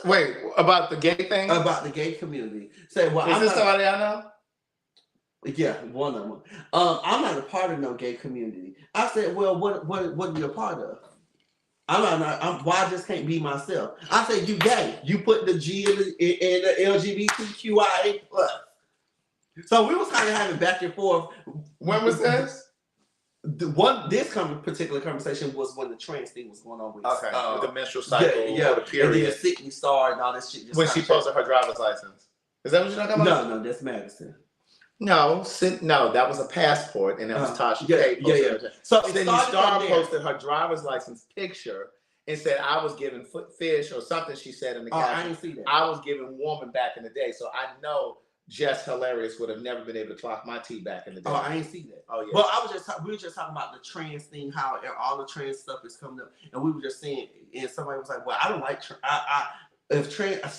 Wait, about the gay thing? About the gay community. Say, well, is this somebody I know? Yeah, one of them. I'm not a part of no gay community. I said, well, what are you a part of? Why I just can't be myself? I said, you gay. You put the G in the LGBTQIA+. So we was kind of having back and forth. When was this? This particular conversation was when the trans thing was going on with with the menstrual cycle or the period. And then Sydney Star and all this shit. When she posted her driver's license. Is that what you're talking about? No, that's Madison. No, that was a passport, and that was Tasha K. Yeah. So Sydney Star posted her driver's license picture and said, I was giving fish or something she said in the caption. I didn't see that. I was giving woman back in the day, so I know Jess Hilarious would have never been able to clock my tea back in the day. Oh, I didn't see that. Oh, yeah. Well, we were just talking about the trans thing, how all the trans stuff is coming up, and we were just saying, and somebody was like, well, I don't like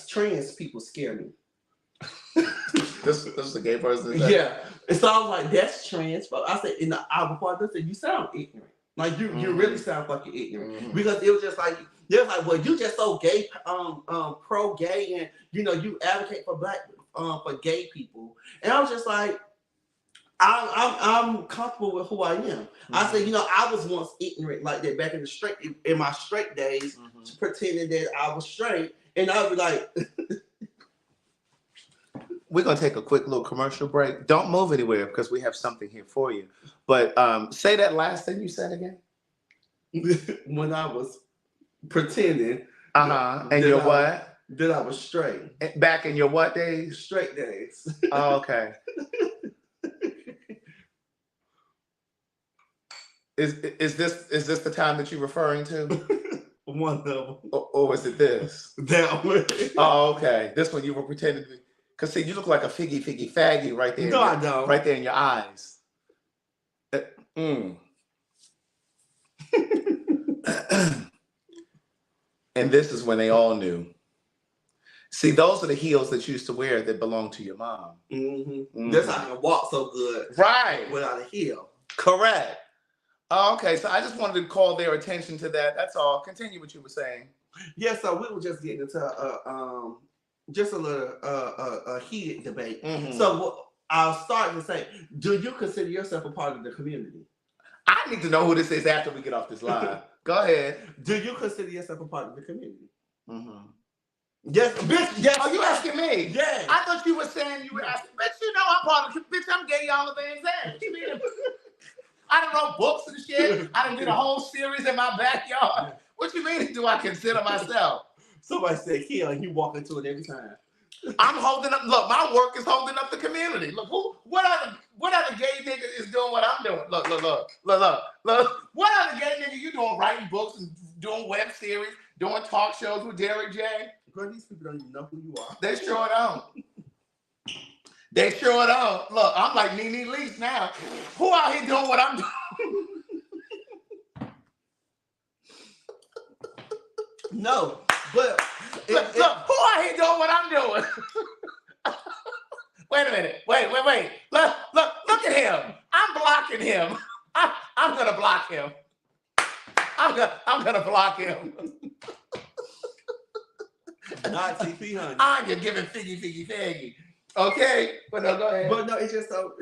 trans people scare me. This is a gay person. Yeah. And so I was like, that's trans. But I said, in the hour before I said, you sound ignorant. Like you really sound fucking ignorant. Because it was just like, well, you just so gay, pro gay, and you know, you advocate for for gay people. And I was just like, I'm comfortable with who I am. I said, you know, I was once ignorant like that back in my straight days, pretending that I was straight. And I'll be like, we're going to take a quick little commercial break. Don't move anywhere because we have something here for you. But say that last thing you said again. when I was pretending. And your what? That I was straight. Back in your what days? Straight days. Oh, okay. Is this the time that you're referring to? One of them. Or was it this? That one. Oh, okay. This one you were pretending to be. Because see, you look like a figgy faggy right there. No, I don't. Right there in your eyes. And this is when they all knew. See, those are the heels that you used to wear that belong to your mom. That's how I can walk so good. Right. Without a heel. Correct. Oh, okay, so I just wanted to call their attention to that. That's all. Continue what you were saying. Yeah, so we were just getting into just a little heated debate. So I'll start to say, do you consider yourself a part of the community? I need to know who this is after we get off this live. Go ahead. Do you consider yourself a part of the community? Yes, bitch. Yes. Oh, you asking me? Yeah. I thought you were saying you were asking. Bitch, you know I'm part of the bitch. I'm gay all the things that. What you mean? I done wrote books and shit. I done did a whole series in my backyard. What you mean? Do I consider myself? Somebody said heel, and you walk into it every time. I'm holding up. Look, my work is holding up the community. Look, what other gay nigga is doing what I'm doing? Look. What other gay nigga you doing? Writing books and doing web series, doing talk shows with Derek J. Girl, these people don't even know who you are. They sure don't. They sure don't. Look, I'm like Nene Leakes now. Who out here doing what I'm doing? No, but look, who out here doing what I'm doing? Wait a minute. Wait. Look at him. I'm blocking him. I'm gonna block him. I'm gonna block him. Not TP, honey. I'm just giving figgy. Okay, but no, go ahead. But no, it's just so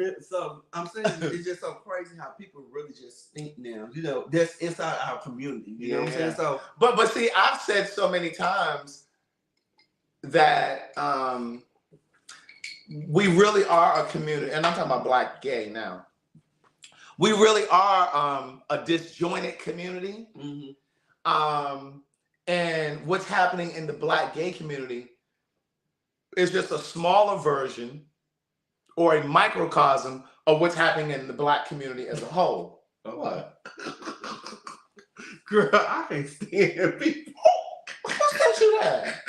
I'm saying it's just so crazy how people really just think now. You know, that's inside our community. You know what I'm saying? So, but see, I've said so many times that we really are a community, and I'm talking about Black gay now. We really are a disjointed community. And what's happening in the Black gay community is just a smaller version or a microcosm of what's happening in the Black community as a whole. What? Girl, I can't stand people. Who said you that?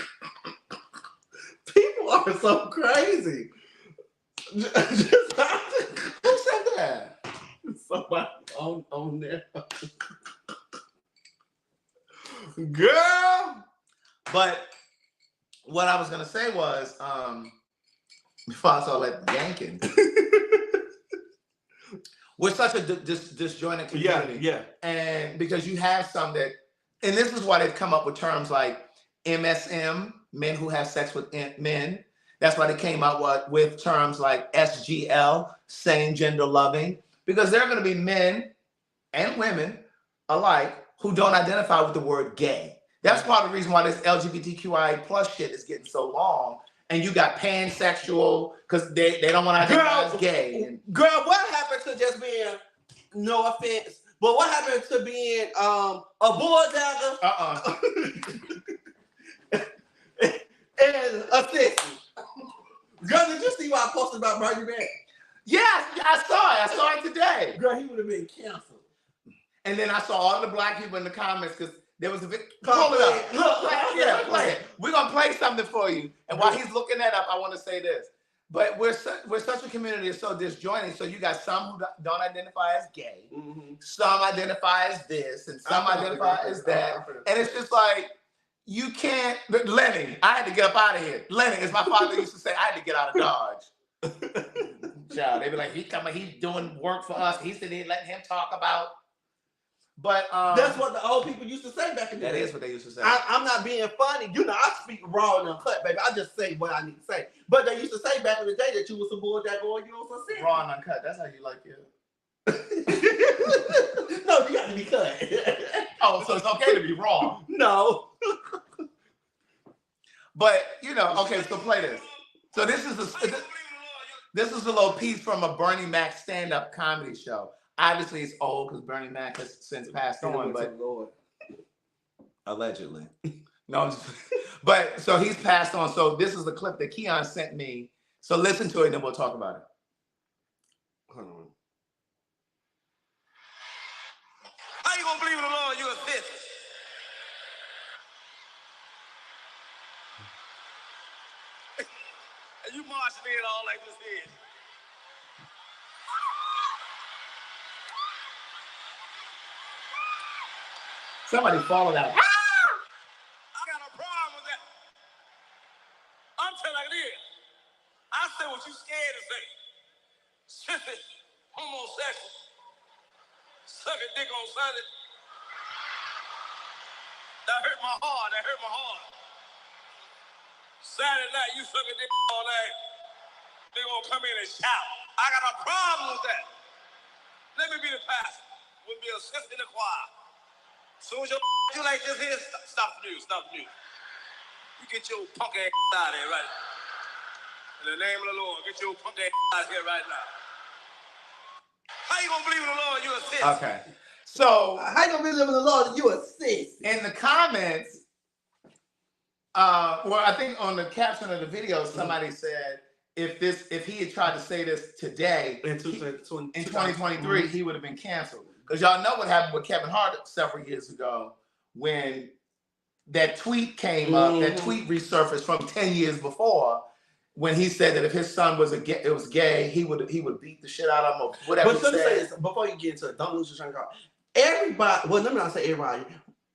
People are so crazy. Who said that? Somebody on there. Girl. But what I was gonna say was, before I saw that yanking, we're such a disjointed community. Yeah. And because you have some that, and this is why they've come up with terms like MSM, men who have sex with men. That's why they came out with terms like SGL, same gender loving, because there are going to be men and women alike who don't identify with the word gay. That's part of the reason why this LGBTQI plus shit is getting so long. And you got pansexual because they don't want to identify as gay. Girl, what happened to just being, no offense, but what happened to being a bulldogger? And a sissy? Girl, did you see what I posted about Bernie Mac? Yeah, I saw it. I saw it today. Girl, he would have been canceled. And then I saw all the Black people in the comments because there was a bit. Pull it up. Look, play it. We're gonna play something for you. And while he's looking that up, I want to say this. But we're such a community that's so disjointed. So you got some who don't identify as gay, some identify as this, and some identify as that. And it's just like you can't. Lenny, I had to get up out of here. Lenny, as my father used to say, I had to get out of Dodge. Child, they be like, he's doing work for us. He said they letting him talk about. But that's what the old people used to say back in the day. That is what they used to say. I'm not being funny. You know, I speak raw and uncut, baby. I just say what I need to say. But they used to say back in the day that you was some bulldog or you was some sin. Raw and uncut. That's how you like it. No, you got to be cut. Oh, so it's okay to be raw. No. But you know, okay. So play this. So this is a little piece from a Bernie Mac stand-up comedy show. Obviously, it's old because Bernie Mac has since passed on, but allegedly. No, I'm just, but so he's passed on. So this is the clip that Keon sent me. So listen to it, and then we'll talk about it. Hold on. How you gonna believe in the Lord? You're a fifth. And you marching in all like this is. Somebody followed out. I got a problem with that. I'm telling you like this. I say what you scared to say. Sissy, homosexual, sucking dick on Sunday. That hurt my heart. That hurt my heart. Saturday night, you sucking dick all night. They gonna come in and shout. I got a problem with that. Let me be the pastor. We'll be a sister in the choir. Soon as you like this here, stop the news, stop the news. You get your punk ass out of here right now. In the name of the Lord, get your punk ass out of here right now. How you gonna believe in the Lord? You a sis. Okay. So How you gonna believe in the Lord? You a sis. in the comments, well, I think on the caption of the video, somebody said if he had tried to say this today in 2023, he would have been canceled. Because y'all know what happened with Kevin Hart several years ago when that tweet came up, that tweet resurfaced from 10 years before, when he said that if his son was gay, he would beat the shit out of him or whatever. But let me say this before you get into it, don't lose your train of thought. Everybody, well, let me not say everybody,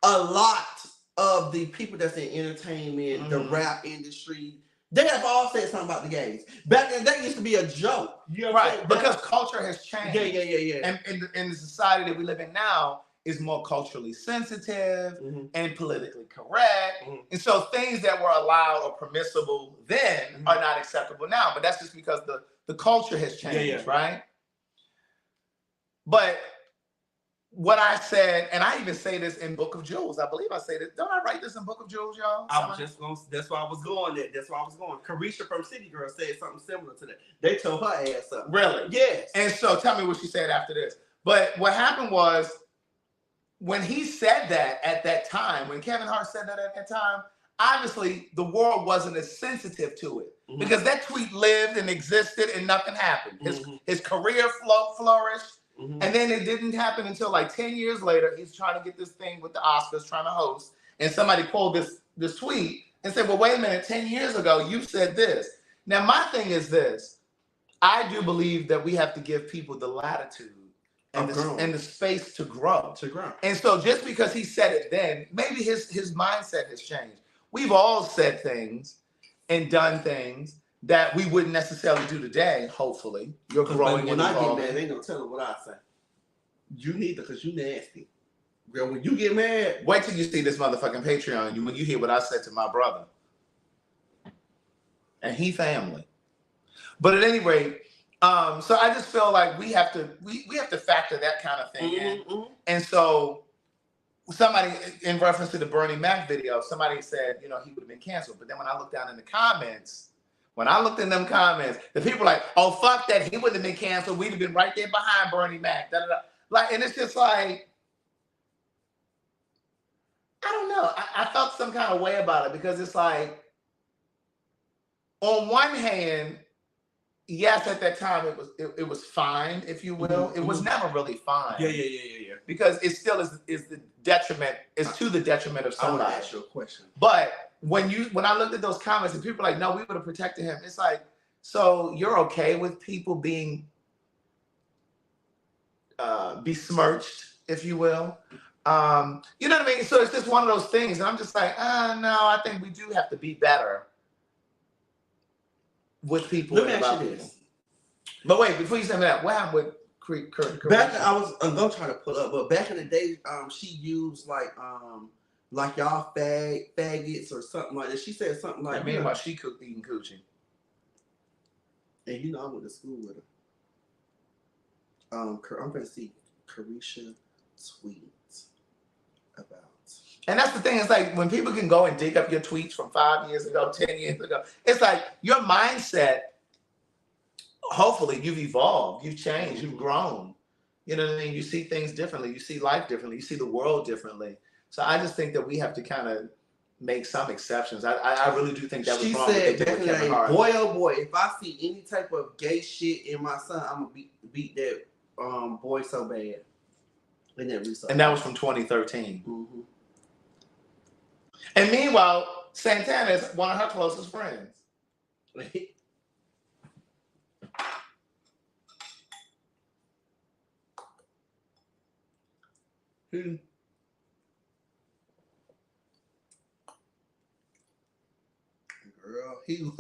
a lot of the people that's in entertainment, the rap industry, they have all said something about the gays. Back then, that used to be a joke. You know, right? Because culture has changed. Yeah. And in the society that we live in now is more culturally sensitive and politically correct. And so things that were allowed or permissible then are not acceptable now. But that's just because the culture has changed, right? But what I said, and I even say this in Book of Jewels. I believe I say this. Don't I write this in Book of Jewels, y'all? I was just going. That's why I was going there. That's why I was going. Carisha from City Girl said something similar to that. They told her ass up. Really? Yes. And so tell me what she said after this. But what happened was when he said that at that time, when Kevin Hart said that at that time, obviously the world wasn't as sensitive to it because that tweet lived and existed and nothing happened. His career flourished. And then it didn't happen until like 10 years later. He's trying to get this thing with the Oscars, trying to host. And somebody pulled this tweet and said, well, wait a minute, 10 years ago, you said this. Now, my thing is this. I do believe that we have to give people the latitude and the space to grow. And so just because he said it then, maybe his mindset has changed. We've all said things and done things that we wouldn't necessarily do today, hopefully. You're growing and evolving. When I get mad, they ain't gonna tell them what I say. You need to, because you nasty. Girl, when you get mad, wait till you see this motherfucking Patreon when you hear what I said to my brother. And he family. But at any rate, so I just feel like we have to factor that kind of thing in. And so somebody, in reference to the Bernie Mac video, somebody said, he would have been canceled. But then when I looked down in the comments, the people were like, oh, fuck that. He wouldn't have been canceled. We'd have been right there behind Bernie Mac. Da, da, da. Like, and it's just like, I don't know. I felt some kind of way about it because it's like, on one hand, yes, at that time it was fine, if you will. It was never really fine. Yeah. Because it still is the detriment. It's to the detriment of somebody. I want to ask you a question. But when I looked at those comments and people were like, no, we would have protected him. It's like, so you're okay with people being besmirched, if you will? You know what I mean? So it's just one of those things. And I'm just like, no, I think we do have to be better with people. Let me ask you this. But wait, before you say that, what happened with Kurt? Back, I'm gonna try to pull up, but back in the day, she used like y'all faggots or something like that. She said something like, meanwhile, she cooked eating coochie. And I went to school with her. I'm gonna see Carisha tweet about And that's the thing. It's like when people can go and dig up your tweets from 5 years ago, 10 years ago, it's like your mindset, hopefully you've evolved, you've changed, you've grown. You know what I mean? You see things differently. You see life differently. You see the world differently. So I just think that we have to kind of make some exceptions. I really do think that was wrong. She said, back in the day, boy, oh boy, if I see any type of gay shit in my son, I'm going to beat that boy so bad. In that research. And that was from 2013. Mm-hmm. And meanwhile, Santana is one of her closest friends. Girl, he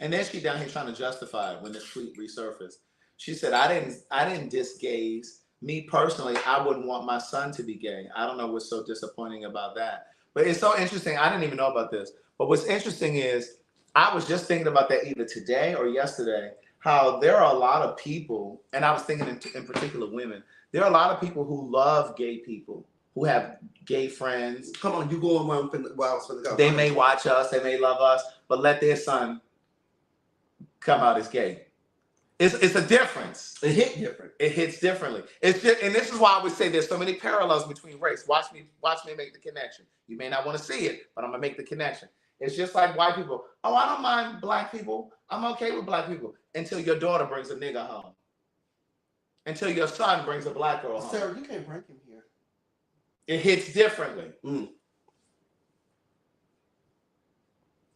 And then she down here trying to justify it when the tweet resurfaced. She said, I didn't diss gays. Me personally, I wouldn't want my son to be gay. I don't know what's so disappointing about that. But it's so interesting. I didn't even know about this. But what's interesting is I was just thinking about that either today or yesterday, how there are a lot of people, and I was thinking in particular women, there are a lot of people who love gay people, who have gay friends. Come on, you going while I was going to go. They may watch us, they may love us, but let their son come out as gay. It's a difference. It hit different. It hits differently. It's just, and this is why I would say there's so many parallels between race. Watch me make the connection. You may not want to see it, but I'm gonna make the connection. It's just like white people. Oh, I don't mind black people. I'm okay with black people until your daughter brings a nigga home. Until your son brings a black girl home. Sarah, you can't bring him here. It hits differently. Mm.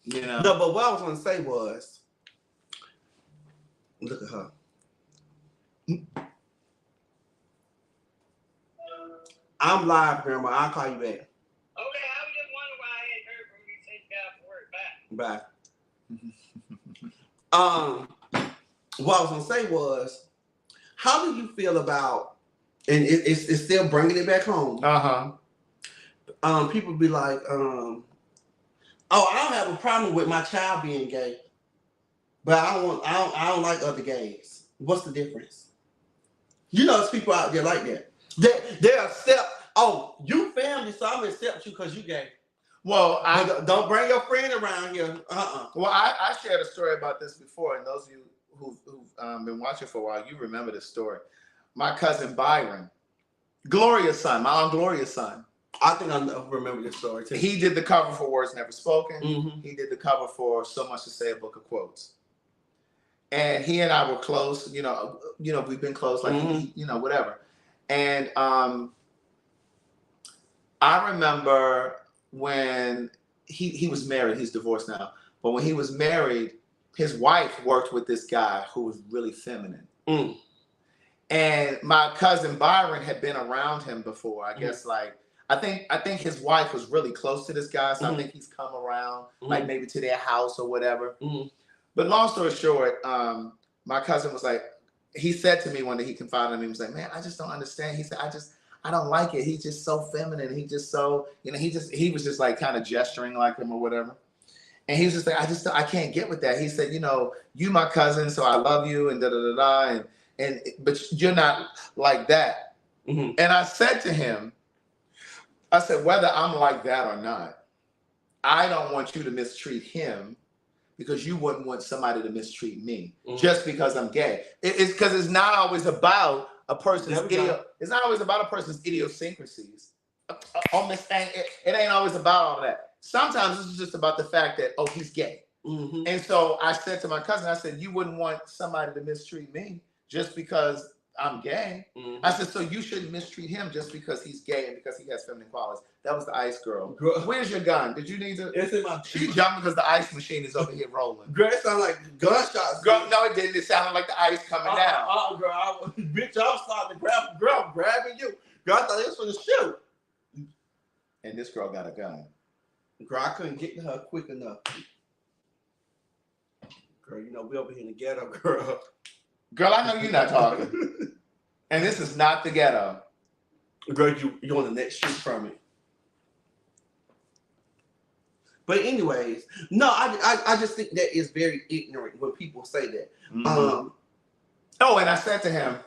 You know. No, but what I was gonna say was, look at her. I'm live, Grandma. I'll call you back. Okay, I was just wondering why I hadn't heard from you since you got off work. Bye. What I was gonna say was, how do you feel about, and it's still bringing it back home. People be like, oh, I don't have a problem with my child being gay, but I don't like other gays. What's the difference? You know, there's people out there like that. They accept. Oh, you family, so I'm gonna accept you because you gay. Well, don't bring your friend around here. Well, I shared a story about this before, and those of you who've been watching for a while, you remember this story. My cousin Byron, Gloria's son, my Aunt Gloria's son. I think I remember this story too. He did the cover for Words Never Spoken. Mm-hmm. He did the cover for So Much to Say, a book of quotes. And he and I were close. You know, we've been close, like whatever. And I remember when he was married. He's divorced now, but when he was married, his wife worked with this guy who was really feminine. Mm. And my cousin Byron had been around him before. I guess I think his wife was really close to this guy, so I think he's come around, like maybe to their house or whatever. Mm. But long story short, my cousin was like, he said to me one day, he confided in me, he was like, man, I just don't understand. He said, I don't like it. He's just so feminine. He just so, he was just like kind of gesturing like him or whatever. And he was just like, I can't get with that. He said, you my cousin, so I love you and da-da-da-da. But you're not like that. Mm-hmm. And I said to him, I said, whether I'm like that or not, I don't want you to mistreat him because you wouldn't want somebody to mistreat me just because I'm gay. It's because it's not always about a person's it's not always about a person's idiosyncrasies. On this thing, it ain't always about all that. Sometimes it's just about the fact that, oh, he's gay. Mm-hmm. And so I said to my cousin, I said, you wouldn't want somebody to mistreat me just because I'm gay. Mm-hmm. I said, so you shouldn't mistreat him just because he's gay and because he has feminine qualities. That was the ice girl. Where's your gun? Did you need to? It's in my. She jumped because the ice machine is over here rolling. Girl, it sounded like gunshots. Girl, no, it didn't. It sounded like the ice coming down. Girl, bitch, I was starting to grabbing you. Girl, I thought it was for the shoot. And this girl got a gun. Girl, I couldn't get to her quick enough. Girl, we over here in the ghetto, girl. Girl, I know you're not talking. And this is not the ghetto. Girl, you on the next shoot from me. But anyways, no, I just think that is very ignorant when people say that. Mm-hmm. Oh, and I said to him,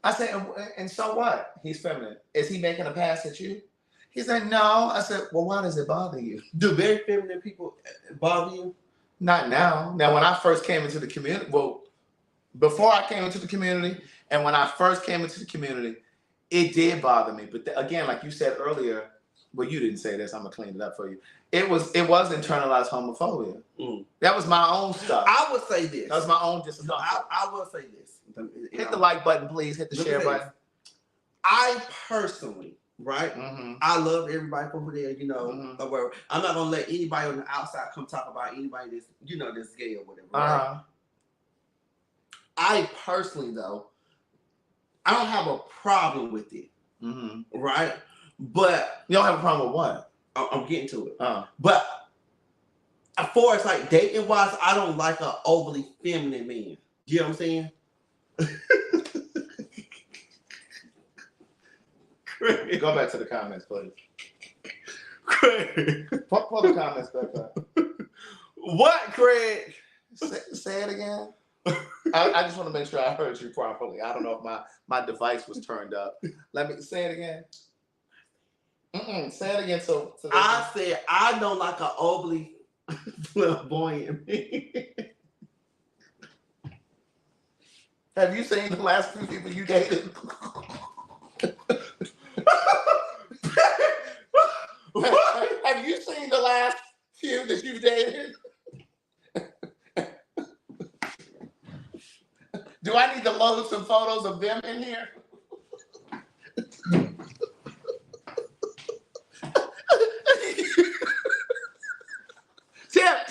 I said, and so what? He's feminine. Is he making a pass at you? He said, no. I said, well, why does it bother you? Do very feminine people bother you? Not now. Now, when I first came into the community, well, before I came into the community, and when I first came into the community, it did bother me. But again, like you said earlier, well, you didn't say this. I'm gonna clean it up for you. It was internalized homophobia. That was my own stuff. I would say this. That was my own discomfort. No, I will say this. Hit the like button, please. Hit the share button. I personally, right? Mm-hmm. I love everybody for who they are, you know. Or I'm not gonna let anybody on the outside come talk about anybody that's, you know, that's gay or whatever. Right? I personally, though, I don't have a problem with it, right? But you don't have a problem with what? I'm getting to it. But as far as like dating wise, I don't like an overly feminine man. You know what I'm saying? Craig. Go back to the comments, please. Craig. Pull the comments back up. What, Craig? Say it again. I just want to make sure I heard you properly. I don't know if my device was turned up. Let me say it again. Say it again. So I said I don't like an overly flamboyant man. Have you seen the last few people you dated? Have you seen the last few that you've dated? Do I need to load some photos of them in here? Tip.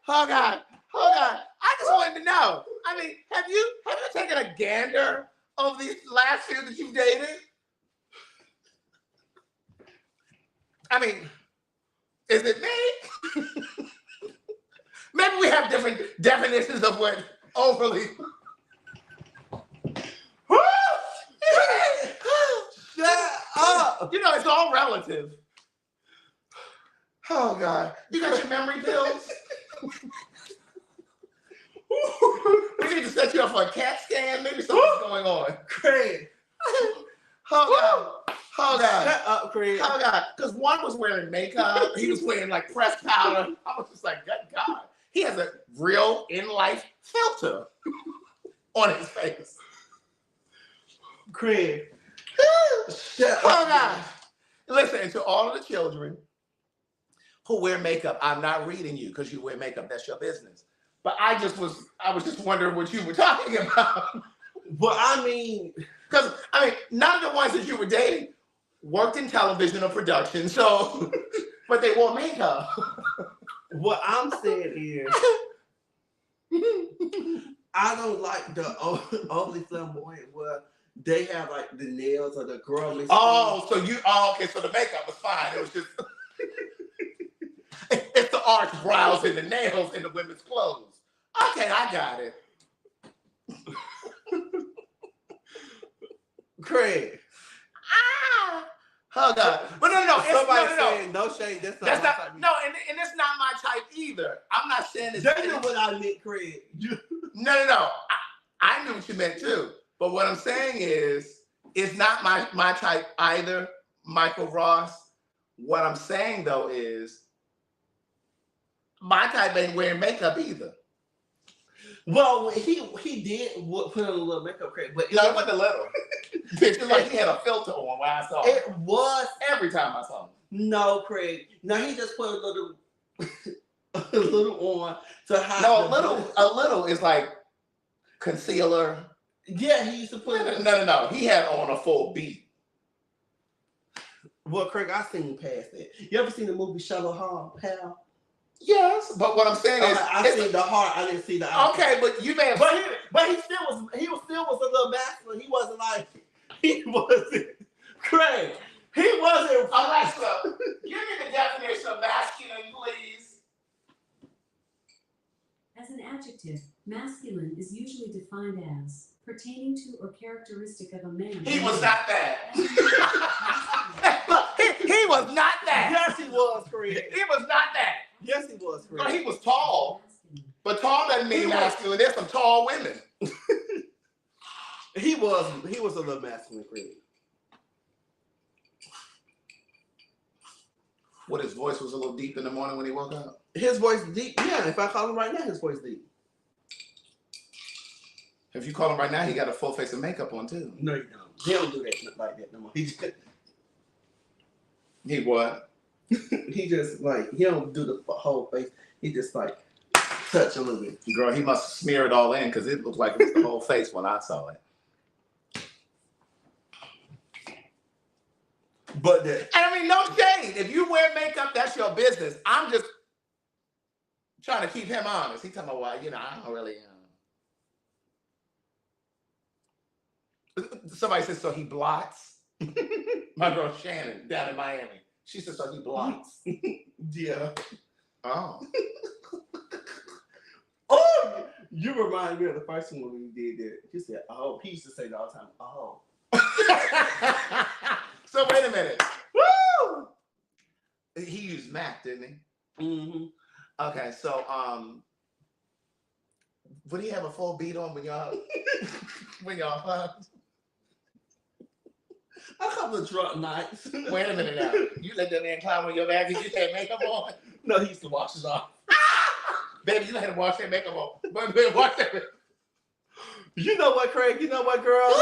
Hold on. I just wanted to know. I mean, have you taken a gander over these last few that you've dated? I mean, is it me? Maybe we have different definitions of what overly. Shut up. You know, it's all relative. Oh, God. You got your memory pills? We need to set you up for a CAT scan. Maybe something's going on. Craig. Hold on. Shut up, Craig. Hold on. Because one was wearing makeup. He was wearing like pressed powder. I was just like, good God. He has a real in-life filter on his face. Craig. Shut Hold up. on. Listen, to all of the children who wear makeup, I'm not reading you because you wear makeup. That's your business. But I was just wondering what you were talking about. But I mean, because none of the ones that you were dating worked in television or production, so but they wore makeup. what I'm saying is, I don't like the overly flamboyant where they have like the nails or the girl. Okay, so the makeup was fine. It was just it's the arch brows and the nails and the women's clothes. Okay, I got it. Craig. Hold on. But no. Somebody saying no shade. That's not my type. No, and it's not my type either. I'm not saying it's. That's not what I meant, Craig. No. I knew what you meant too. But what I'm saying is, it's not my type either, Michael Ross. What I'm saying though is, my type ain't wearing makeup either. Well, he did put on a little makeup, Craig, but it wasn't a little. It's like he had a filter on when I saw it. It was every time I saw him. No, Craig. No, he just put a little on to hide. No, a little is like concealer. Yeah, he used to put it. No. He had on a full beat. Well, Craig, I seen past that. You ever seen the movie Shallow Hall, pal? Yes, but what I'm saying is, I seen the heart. I didn't see the eye. Okay, but you may have. But he still was a little masculine. He wasn't like He wasn't. Craig, he wasn't. Alexa, give me the definition of masculine, please. As an adjective, masculine is usually defined as pertaining to or characteristic of a man. He was not that. he was not that. Yes, he was, Craig. He was not that. Yes, he was, Craig. No, he was tall. But tall doesn't mean masculine. There's some tall women. He was a little masculine, Craig. What, his voice was a little deep in the morning when he woke up? His voice deep. Yeah, if I call him right now, his voice deep. If you call him right now, he got a full face of makeup on too. No, you don't. He don't do that like that no more. He what? he just like he don't do the whole face. He just like touch a little bit. Girl, he must smear it all in because it looked like it was the whole face when I saw it. But the, And I mean, no shade. If you wear makeup, that's your business. I'm just trying to keep him honest. He talking about, well, you know, I don't really. Somebody said, so he blots. My girl Shannon down in Miami. She said, so he blots. yeah. Oh. Oh, you remind me of the first one when we did that. He said, oh, he used to say it all the time. Oh. So wait a minute. Woo! He used Mac, didn't he? Mm-hmm. Okay, so would he have a full beat on when y'all hugged? A couple of drunk nights. Wait a minute now. You let that man climb on your back and you had makeup on? No, he used to wash it off. Baby, you let him wash that makeup on. Baby, wash that. You know what, Craig? You know what, girl?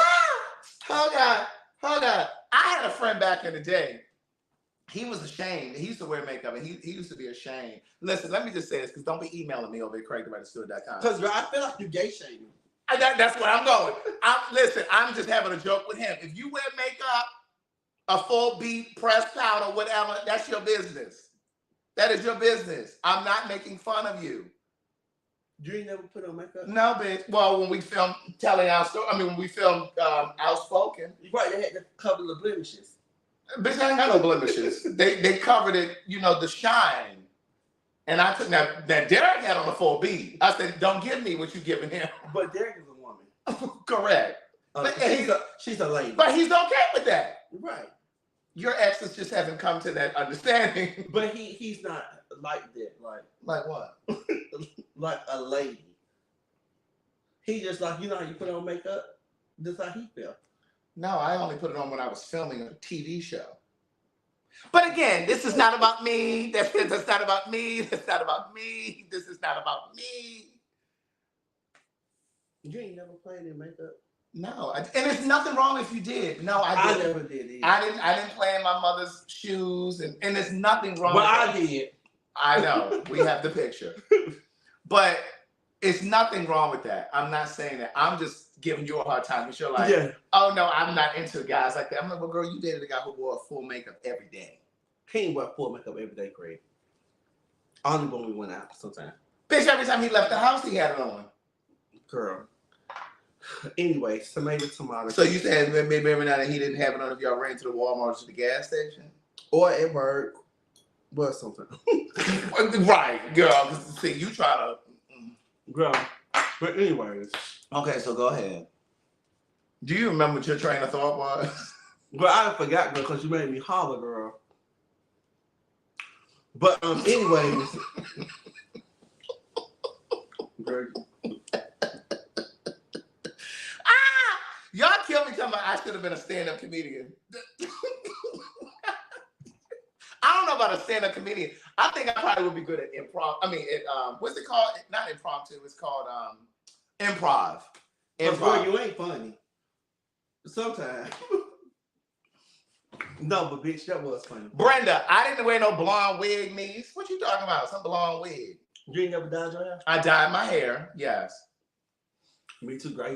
Hold on. I had a friend back in the day. He was ashamed. He used to wear makeup and he used to be ashamed. Listen, let me just say this because don't be emailing me over at CraigTheWriterStewart.com. Because I feel like you gay shaming. That's where I'm going. Listen, I'm just having a joke with him. If you wear makeup, a full beat, pressed powder, whatever, that's your business. That is your business. I'm not making fun of you. You ain't never put on makeup? No, bitch. Well, when we filmed Telling Our Story, when we filmed Outspoken. Right, they had to cover the blemishes. Bitch, I ain't got no blemishes. They covered it, the shine. And I took that Derek had on a full beat. I said, don't give me what you giving him. But Derek is a woman. Correct. But she's a lady. But he's okay with that. Right. Your exes just haven't come to that understanding. But he's not like that. Like what? Like a lady. He just like, how you put on makeup? That's how he felt. No, I only put it on when I was filming a TV show. But again, this is not about me. That's not about me. That's not about me. This is not about me. You ain't never played in makeup? No, and there's nothing wrong if you did. No, I didn't. I never did either. I didn't play in my mother's shoes, and there's nothing wrong. But with I that. did. I know. We have the picture. But it's nothing wrong with that. I'm not saying that. I'm just giving you a hard time because you're like, oh no, I'm not into guys like that. I'm like, well, girl, you dated a guy who wore full makeup every day. He ain't wear full makeup every day, Craig. Only when we went out sometimes. Bitch, every time he left the house, he had it on. Girl. Anyway, tomato. So you said maybe every now and then he didn't have it on if y'all ran to the Walmart or to the gas station? Or at work. Well, something. Right, girl. See, you try to. Girl. But anyways. Okay, so go ahead. Do you remember what your train of thought was? But I forgot, girl, because you made me holler, girl. But anyways. Girl. Y'all killed me talking about I should have been a stand-up comedian. I don't know about a stand-up comedian. I think I probably would be good at improv. What's it called? Not impromptu. It's called improv. Girl, you ain't funny. Sometimes. No, but bitch, that was funny. Brenda, I didn't wear no blonde wig, niece. What you talking about? Some blonde wig. You ain't never dyed your hair? I dyed my hair, yes. Me too, girl. I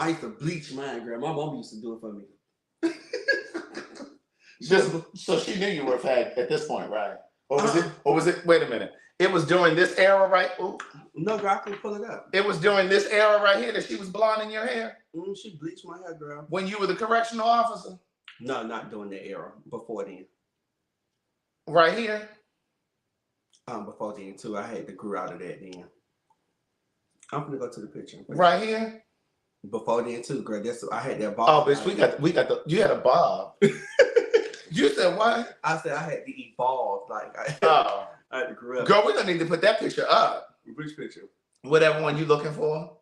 used to bleach mine, girl. My mom used to do it for me. So she knew you were a fag at this point, right? Or was it? Wait a minute. It was during this era, right? Ooh. No, girl, I can pull it up. It was during this era right here that she was blonde in your hair? She bleached my hair, girl. When you were the correctional officer? No, not during that era. Before then. Right here? Before then, too. I had to grow out of that then. I'm gonna go to the picture. Right here? Before then, too, girl. I had that bob. Oh, bitch, you had a bob. You said what? I said I had to evolve. Like, I had to grow up. Girl, we're gonna need to put that picture up. Which picture? Whatever one you looking for.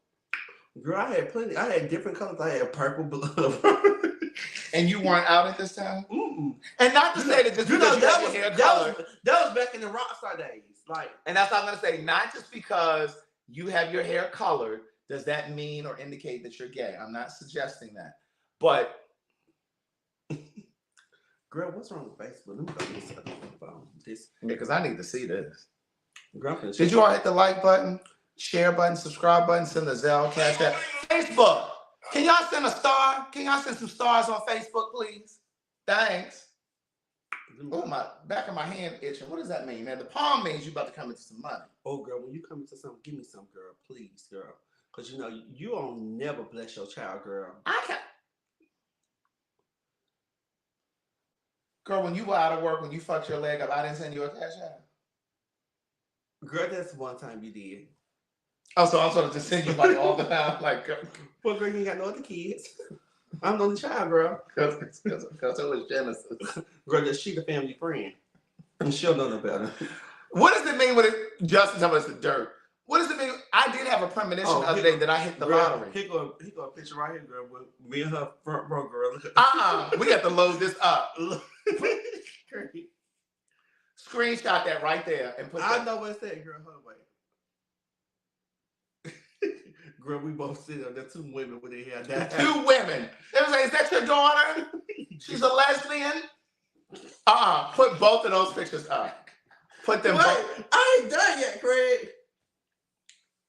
Girl, I had plenty. I had different colors. I had purple, blue. And you weren't out at this time? And not to say that just because you have your hair color. That was back in the rockstar days. Like, and that's what I'm gonna say. Not just because you have your hair colored, does that mean or indicate that you're gay? I'm not suggesting that. But girl, what's wrong with Facebook? Let me go this other phone. Because I need to see this. Girl, did you all hit the like button, share button, subscribe button, send the Zelle, Cash App, Facebook? Can y'all send a star? Can y'all send some stars on Facebook, please? Thanks. Oh, my back of my hand itching. What does that mean, man? The palm means you about to come into some money. Oh, girl, when you come into something, give me some, girl, please, girl. Because, you know, you don't never bless your child, girl. I can't. Girl, when you were out of work, when you fucked your leg up, I didn't send you a Cash App. Girl, that's one time you did. Oh, so I'm supposed to send you money all the time? Like, well, girl, you ain't got no other kids. I'm the only child, girl. Because it was Genesis. Girl, she the family friend. And she'll know no better. What does it mean when Justin told us the dirt? What does it mean? I did have a premonition the other day that I hit the lottery. He go a picture right here, girl, with me and her front row, girl. We have to load this up. Screenshot that right there and put I know what it said, girl. Hold on, wait. Girl, we both sit there. There's 2 women with their hair down. 2 women. They was like, is that your daughter? She's a lesbian? Put both of those pictures up. Put them both. I ain't done yet, Craig.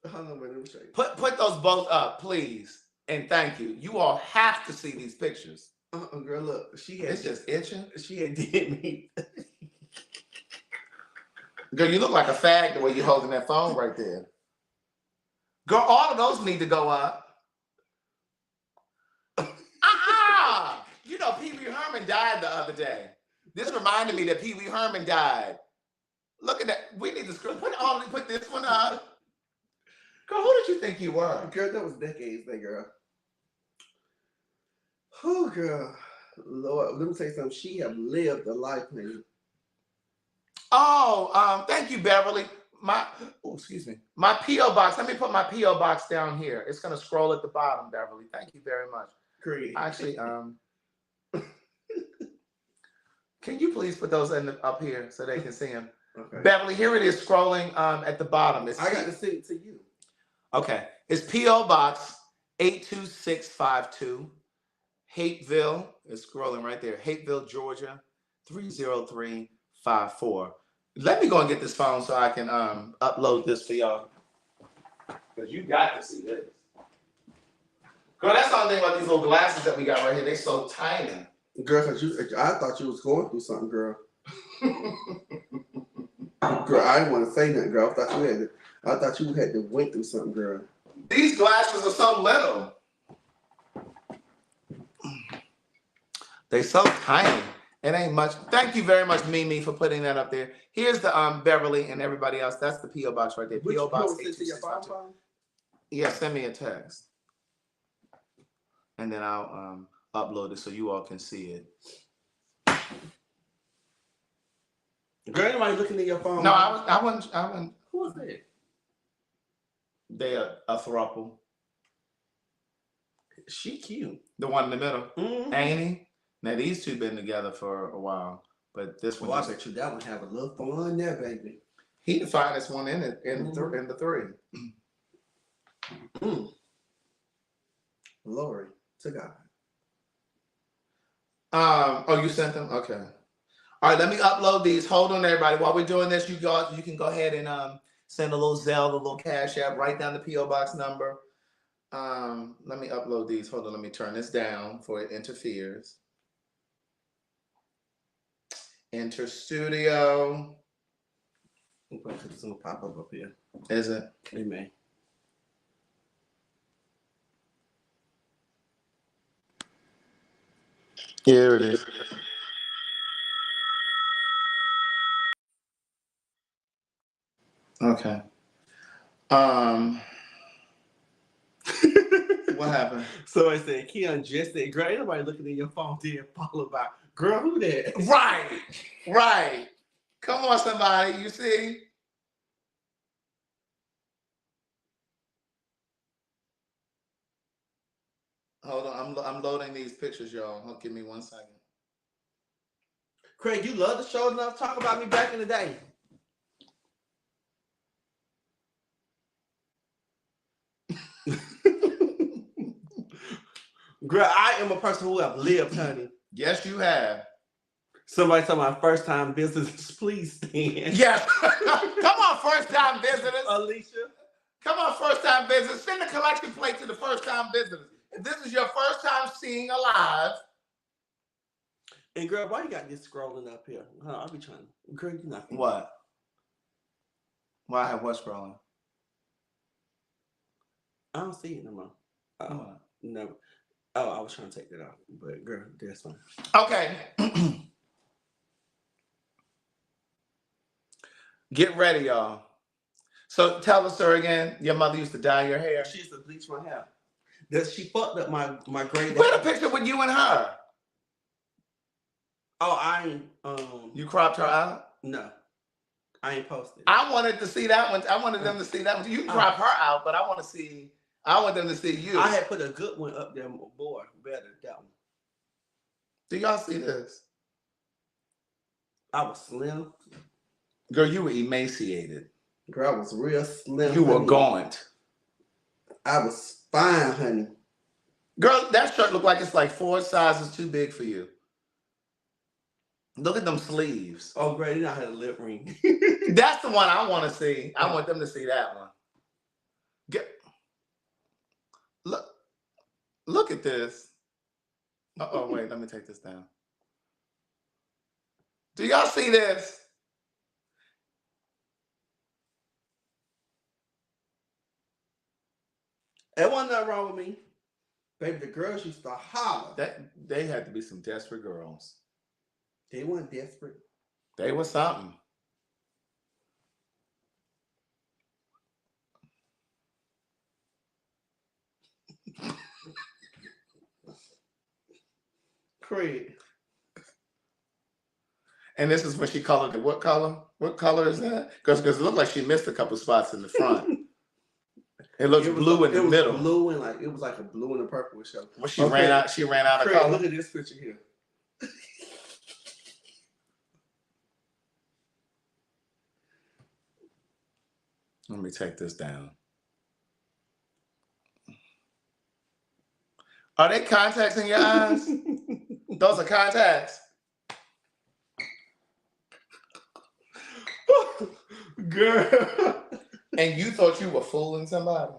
Hold on, wait, let me show you. Put those both up, please. And thank you. You all have to see these pictures. Girl, look. It's just itching. She had did me. Girl, you look like a fag the way you're holding that phone right there. Girl, all of those need to go up. You know, Pee Wee Herman died the other day. This reminded me that Pee Wee Herman died. Look at that. We need to put this one up. Girl, who did you think you were? Girl, that was decades ago, girl. Oh, girl. Lord, let me say something. She have lived a life, man. Oh, thank you, Beverly. Excuse me. My P.O. box. Let me put my P.O. box down here. It's gonna scroll at the bottom, Beverly. Thank you very much. Great. Actually, can you please put those up here so they can see them? Okay. Beverly, here it is scrolling at the bottom. I got to send it to you. Okay. It's P.O. Box 82652. Hateville. It's scrolling right there. Hateville, Georgia 30354. Let me go and get this phone so I can upload this for y'all. Because you got to see this. Girl, that's the only thing about these little glasses that we got right here. They're so tiny. Girl, I thought you was going through something, girl. Girl, I didn't want to say nothing, girl. I thought you had to went through something, girl. These glasses are so little. They so tiny. It ain't much. Thank you very much, Mimi, for putting that up there. Here's the Beverly and everybody else. That's the P.O. box right there. P.O. box 82652. Yeah, send me a text. And then I'll upload it so you all can see it. Girl, anybody looking at your phone? No, I wasn't. Who was that? They a throuple. She cute. The one in the middle. Mm-hmm. Ain't he? Now these 2 been together for a while, but this one. I bet you that one have a little fun there, baby. He the finest one in it in the 3. Glory to God. Oh, you sent them? Okay. All right, let me upload these. Hold on, everybody. While we're doing this, you can go ahead and send a little Zelle, a little Cash App, write down the P.O. box number. Let me upload these. Hold on, let me turn this down before it interferes. Enter studio. It's gonna pop up here. Is it? It may. Here it is. Okay. What happened? Somebody said, Keon just said, girl, ain't nobody looking at your phone then followed by, girl, who that? Right. Come on, somebody. You see? Hold on. I'm loading these pictures, y'all. Give me 1 second. Craig, you love the show enough to talk about me back in the day. Girl, I am a person who have lived, honey. Yes, you have. Somebody told my first time visitors, please stand. Yes. Come on, first time visitors. Alicia. Come on, first time visitors. Send a collection plate to the first time visitors. If this is your first time seeing Alive. And girl, why you got this scrolling up here? I'll be trying. Girl, you not. What? Why I have what scrolling? I don't see it no more. No. Oh, I was trying to take that off. But girl, that's fine. Okay. Get ready, y'all. So tell the story again. Your mother used to dye your hair. She used to bleach my hair. She fucked up my grade. Put a picture with you and her. Oh, I ain't. You cropped her out? No, I ain't posted. I wanted to see that one. I wanted them to see that one. You can crop her out, but I want them to see you. I had put a good one up there more better. That one. Do y'all see this? I was slim. Girl, you were emaciated. Girl, I was real slim. You were gaunt. I was fine, honey. Girl, that shirt looked like it's like 4 sizes too big for you. Look at them sleeves. Oh, great. You know I had a lip ring. That's the one I want to see. I want them to see that one. Look at this. Oh, wait. Let me take this down. Do y'all see this? There wasn't nothing wrong with me. Baby, the girls used to holler. They had to be some desperate girls. They weren't desperate. They were something. Craig. And this is when she colored it. What color? What color is that? Because it looked like she missed a couple spots in the front. It looks blue in the middle. Blue and it was like a blue and a purple show. Well, she ran out of Craig, color. look at this picture here. Let me take this down. Are they contacts in your eyes? Those are contacts. Girl. And you thought you were fooling somebody?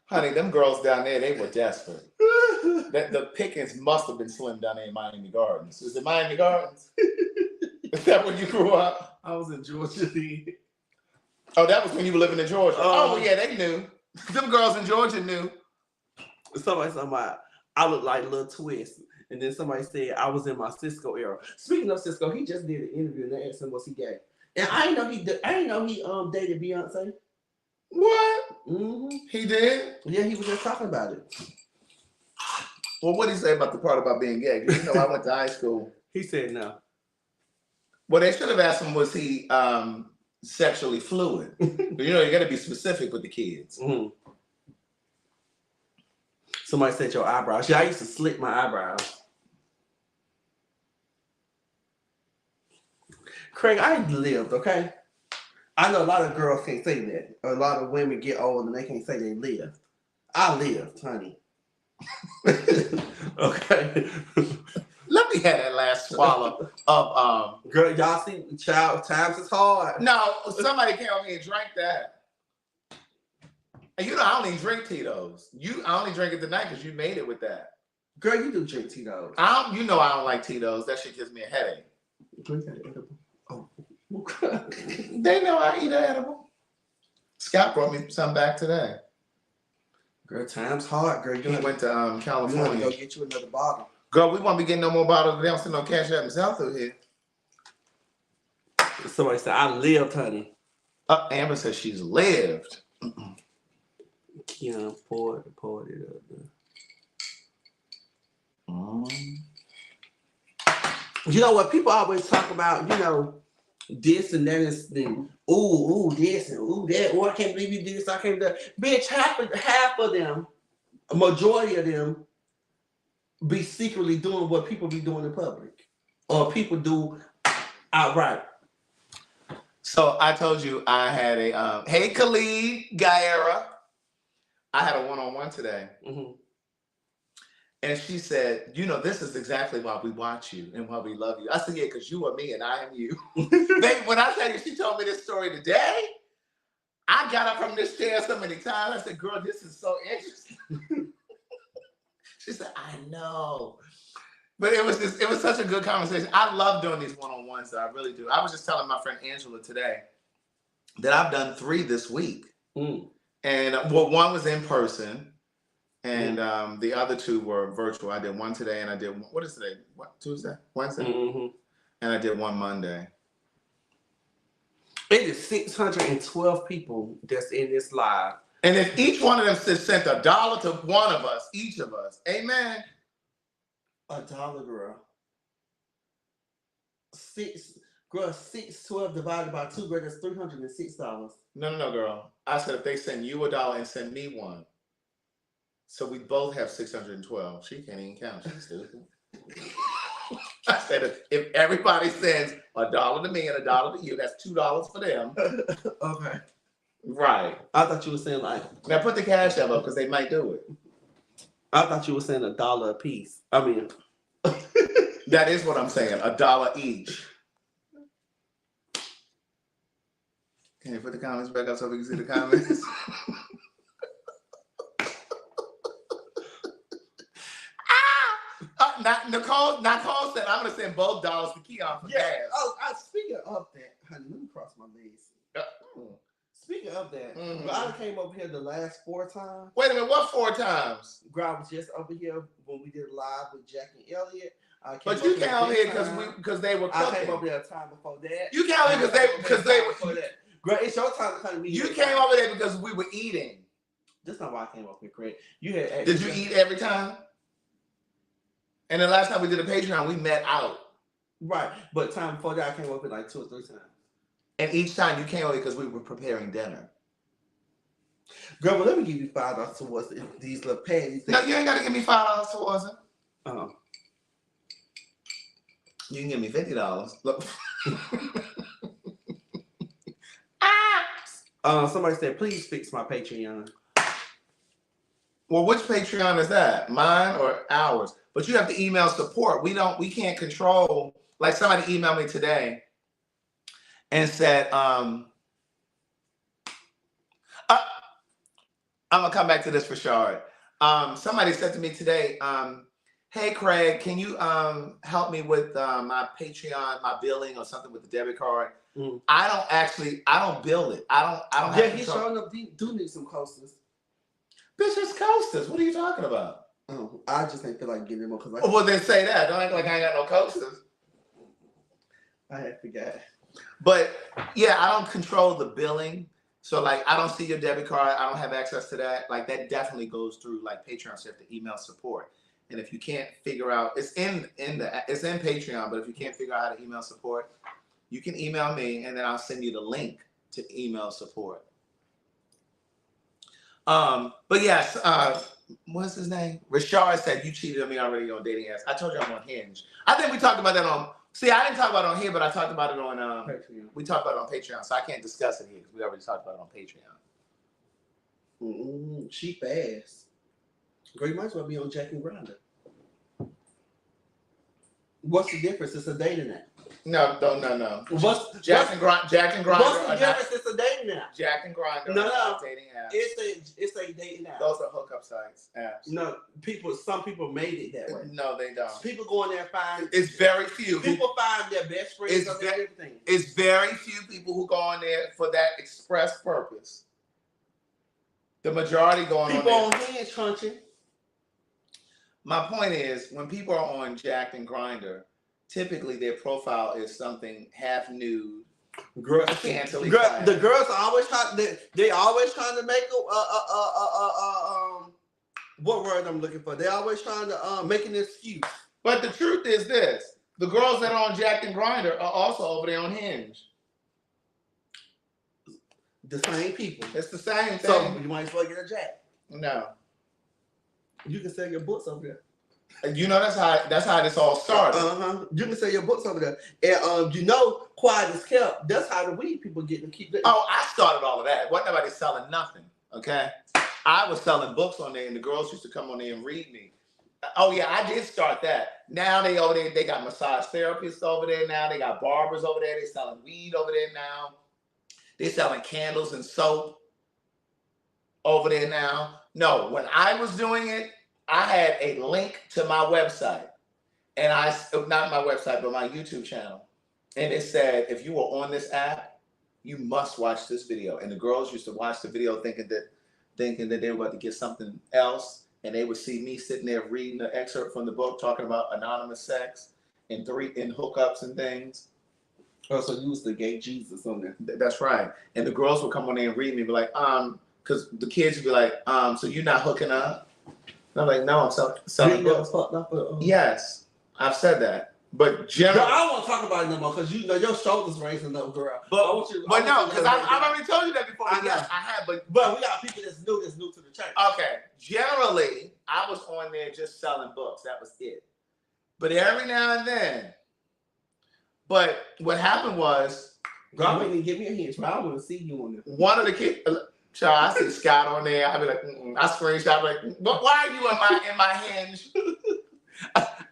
Honey, them girls down there, they were desperate. The pickings must have been slim down there in Miami Gardens. Is it Miami Gardens? Is that when you grew up? I was in Georgia. Oh, that was when you were living in Georgia. Oh, yeah, they knew. Them girls in Georgia knew. Somebody I look like Lil Twist. And then somebody said I was in my Cisco era. Speaking of Cisco, he just did an interview and they asked him what's he gay. And I didn't know he dated Beyonce. What? Mm-hmm. He did? Yeah, he was just talking about it. Well, what did he say about the part about being gay? You know, I went to high school. He said no. Well, they should have asked him, was he sexually fluid? You know, you got to be specific with the kids. Mm-hmm. Somebody said your eyebrows. Yeah, I used to slit my eyebrows. Craig, I lived, okay? I know a lot of girls can't say that. A lot of women get old and they can't say they lived. I lived, honey. Okay. Let me have that last swallow of Girl, y'all see times is hard. No, somebody came over here and drank that. And you know, I don't even drink Tito's. I only drink it tonight because you made it with that. Girl, you do drink Tito's. You know I don't like Tito's. That shit gives me a headache. Drink that edible. Oh. They know I eat an edible. Scott brought me some back today. Girl, time's hard, girl. He went to You want to California. go get you another bottle. Girl, we won't be getting no more bottles. They don't send no cash out themselves through here. Somebody said, I lived, honey. Amber says she's lived. Keon poured it up there. You know what? People always talk about, this and that is then ooh, this and ooh, that. Oh, I can't believe you did this. I can't do that. Bitch, half of them, a majority of them, be secretly doing what people be doing in public. Or people do outright. So I told you I had a hey Khalid Gaera. I had a one-on-one today. Mm-hmm. And she said, this is exactly why we watch you and why we love you. I said, yeah, because you are me and I am you. Baby, when I tell you she told me this story today, I got up from this chair so many times. I said, girl, this is so interesting. She said, I know. But it was such a good conversation. I love doing these one-on-ones, though. I really do. I was just telling my friend Angela today that I've done 3 this week. Mm. And one was in person. And the other 2 were virtual. I did one today, and I did what is today? What, Tuesday? Wednesday? Mm-hmm. And I did one Monday. It is 612 people that's in this live. And if each one of them sent $1 to one of us, each of us, amen. $1, girl. 612 divided by 2, girl, that's $306. No, girl. I said if they send you $1 and send me one. So we both have 612. She can't even count. She's stupid. I said if everybody sends $1 to me and $1 to you, that's $2 for them. Okay. Right. I thought you were saying now put the cash up because they might do it. I thought you were saying $1 a piece. I mean, that is what I'm saying. $1 each. Can you put the comments back up so we can see the comments? Nicole said I'm gonna send both dollars to Keon for gas. Oh, speaking of that, honey, let me cross my legs. Speaking of that, I came over here the last 4 times. Wait a minute, what 4 times? Girl, I was just over here when we did live with Jack and Elliot. But you came over here because they were cooking. I came over there a time before that. You came over because they were. Girl, it's your time to come to me. You came over there because we were eating. That's not why I came over here, Craig. You had. Did you eat every time? And the last time we did a Patreon, we met out. Right, but time before that, I came over like 2 or 3 times. And each time you came over because we were preparing dinner. Girl, well, let me give you $5 towards these little panties. No, you ain't got to give me $5 towards it. Oh. You can give me $50. Look. Somebody said, please fix my Patreon. Well, which Patreon is that? Mine or ours? But you have to email support. We can't control. Like somebody emailed me today and said, I'm gonna come back to this for Shard. Somebody said to me today, hey Craig, can you help me with my Patreon, my billing or something with the debit card? Mm. I don't bill it. I don't have he's showing up. Do need some coasters. Bitch, it's coasters. What are you talking about? Oh, I just ain't feel like getting them because well, then say that. Don't act like I ain't got no coasters. I had forgot. But yeah, I don't control the billing. So like I don't see your debit card. I don't have access to that. Like that definitely goes through like Patreon. So you have to email support. And if you can't figure out, it's in Patreon, but if you can't figure out how to email support, you can email me and then I'll send you the link to email support. But yes, what's his name? Rashard said you cheated on me already on dating apps. I told you I'm on Hinge. I think we talked about that on. See, I didn't talk about it on here, but I talked about it on. Patreon. We talked about it on Patreon, so I can't discuss it here because we already talked about it on Patreon. She fast. Girl, you might as well be on Jack and Grinder. What's the difference? It's a dating app. No. What's Jack and Grindr. What's the difference? It's a dating app. Jack and Grindr. No. Dating apps. It's a dating app. Those are hookup sites. Apps. No, some people made it that way. No, they don't. People go in there and find. It's very few. People find their best friends on everything. It's very few people who go on there for that express purpose. The majority go on people there. on Hinge hunting. My point is, when people are on Jack and Grindr, typically their profile is something half nude. The girls are always trying. They always trying to make what word I'm looking for? They always trying to make an excuse. But the truth is this: the girls that are on Jack and Grindr are also over there on Hinge. The same people. It's the same thing. So you might as well get a Jack. No. You can sell your books over there. You know that's how this all started. You can sell your books over there, and quiet as kept. That's how the weed people get to keep it. Oh, I started all of that. Wasn't nobody selling nothing. Okay, I was selling books on there, and the girls used to come on there and read me. Oh yeah, I did start that. Now they over there. They got massage therapists over there now. They got barbers over there. They selling weed over there now. They selling candles and soap over there now. No, when I was doing it, I had a link to my website, and not my website, but my YouTube channel. And it said, if you were on this app, you must watch this video. And the girls used to watch the video thinking that they were about to get something else. And they would see me sitting there reading the excerpt from the book, talking about anonymous sex and hookups and things. Oh, so you was the gay Jesus on there. That's right. And the girls would come on there and read me and be like, because the kids would be like, so you're not hooking up? And I'm like, no, I'm selling books. Yes, I've said that. But generally, I don't want to talk about it no more because your shoulders raising up, girl. But no, because I've already told you that before. I have, but we got people that's new to the church. Okay, generally, I was on there just selling books. That was it. But every now and then, but what happened was, God didn't give me a hint. I want to see you on there. One of the kids. Child, I see Scott on there. I'd be like, I screenshot like, but why are you in my Hinge?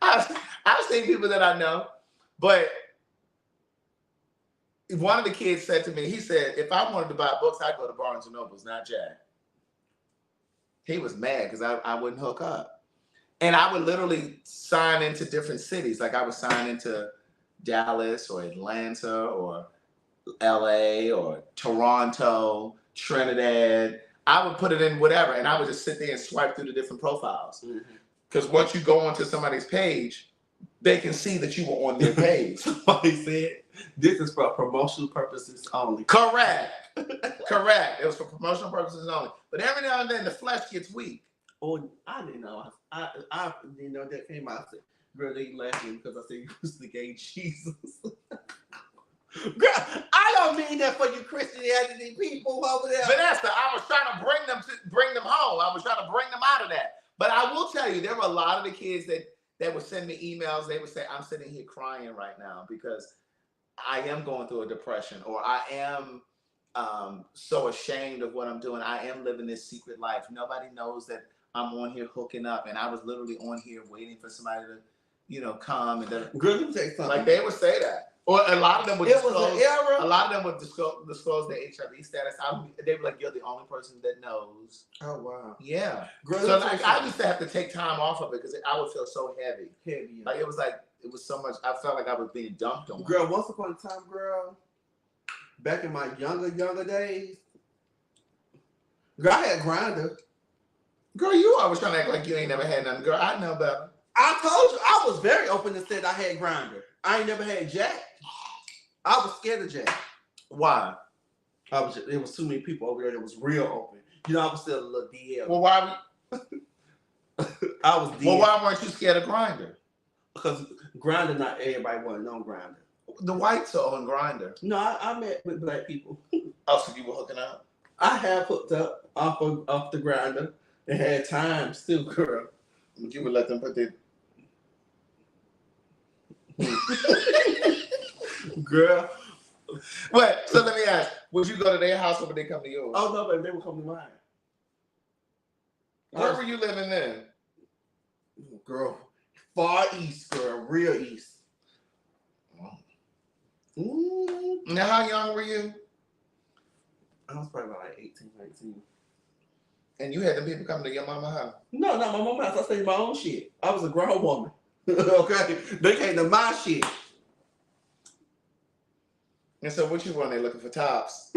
I've seen people that I know, but one of the kids said to me, he said, if I wanted to buy books, I'd go to Barnes & Noble's, not Jack. He was mad because I wouldn't hook up. And I would literally sign into different cities. Like I would sign into Dallas or Atlanta or LA or Toronto, Trinidad. I would put it in whatever, and I would just sit there and swipe through the different profiles. Because once you go onto somebody's page, they can see that you were on their page. Somebody said, this is for promotional purposes only. Correct. It was for promotional purposes only. But every now and then, the flesh gets weak. Oh, I didn't know. I didn't know that came out. I said, girl, they laughing because I said you was the gay Jesus. Girl, I don't mean that for you Christianity people over there. Vanessa, I was trying to bring them home. I was trying to bring them out of that. But I will tell you, there were a lot of the kids that would send me emails. They would say, I'm sitting here crying right now because I am going through a depression, or I am so ashamed of what I'm doing. I am living this secret life. Nobody knows that I'm on here hooking up, and I was literally on here waiting for somebody to, come. And girl, let me tell you something. Like they would say that. Or a lot of them would disclose. A lot of them would disclose their HIV status. They were like, "You're the only person that knows." Oh wow. Yeah. Girl, so like, I used to have to take time off of it because I would feel so heavy. Heavy. Like it was so much. I felt like I was being dumped on. Girl, once upon a time, girl, back in my younger days, girl, I had Grindr. Girl, you always trying to act like you ain't never had nothing. Girl, I know better. I told you, I was very open and said I had Grindr. I ain't never had Jack. I was scared of Jack. Why? There was too many people over there that was real open. I was still a little DL. Well, why? I was DL. Well, why weren't you scared of Grindr? Because Grindr, not everybody wanted to know Grindr. The whites are on Grindr. No, I met with black people. Oh, so you were hooking up? I have hooked up off the Grindr and had times too, girl. You would let them put their... Girl. Wait, so let me ask, would you go to their house or would they come to yours? Oh, no, baby, they would come to mine. Where were you living then? Girl, far east, girl, real east. Now, how young were you? I was probably about like 18, 19. And you had them people coming to your mama house? No, not my mama's house. I stayed in my own shit. I was a grown woman. Okay? They came to my shit. And so what you want? They looking for tops.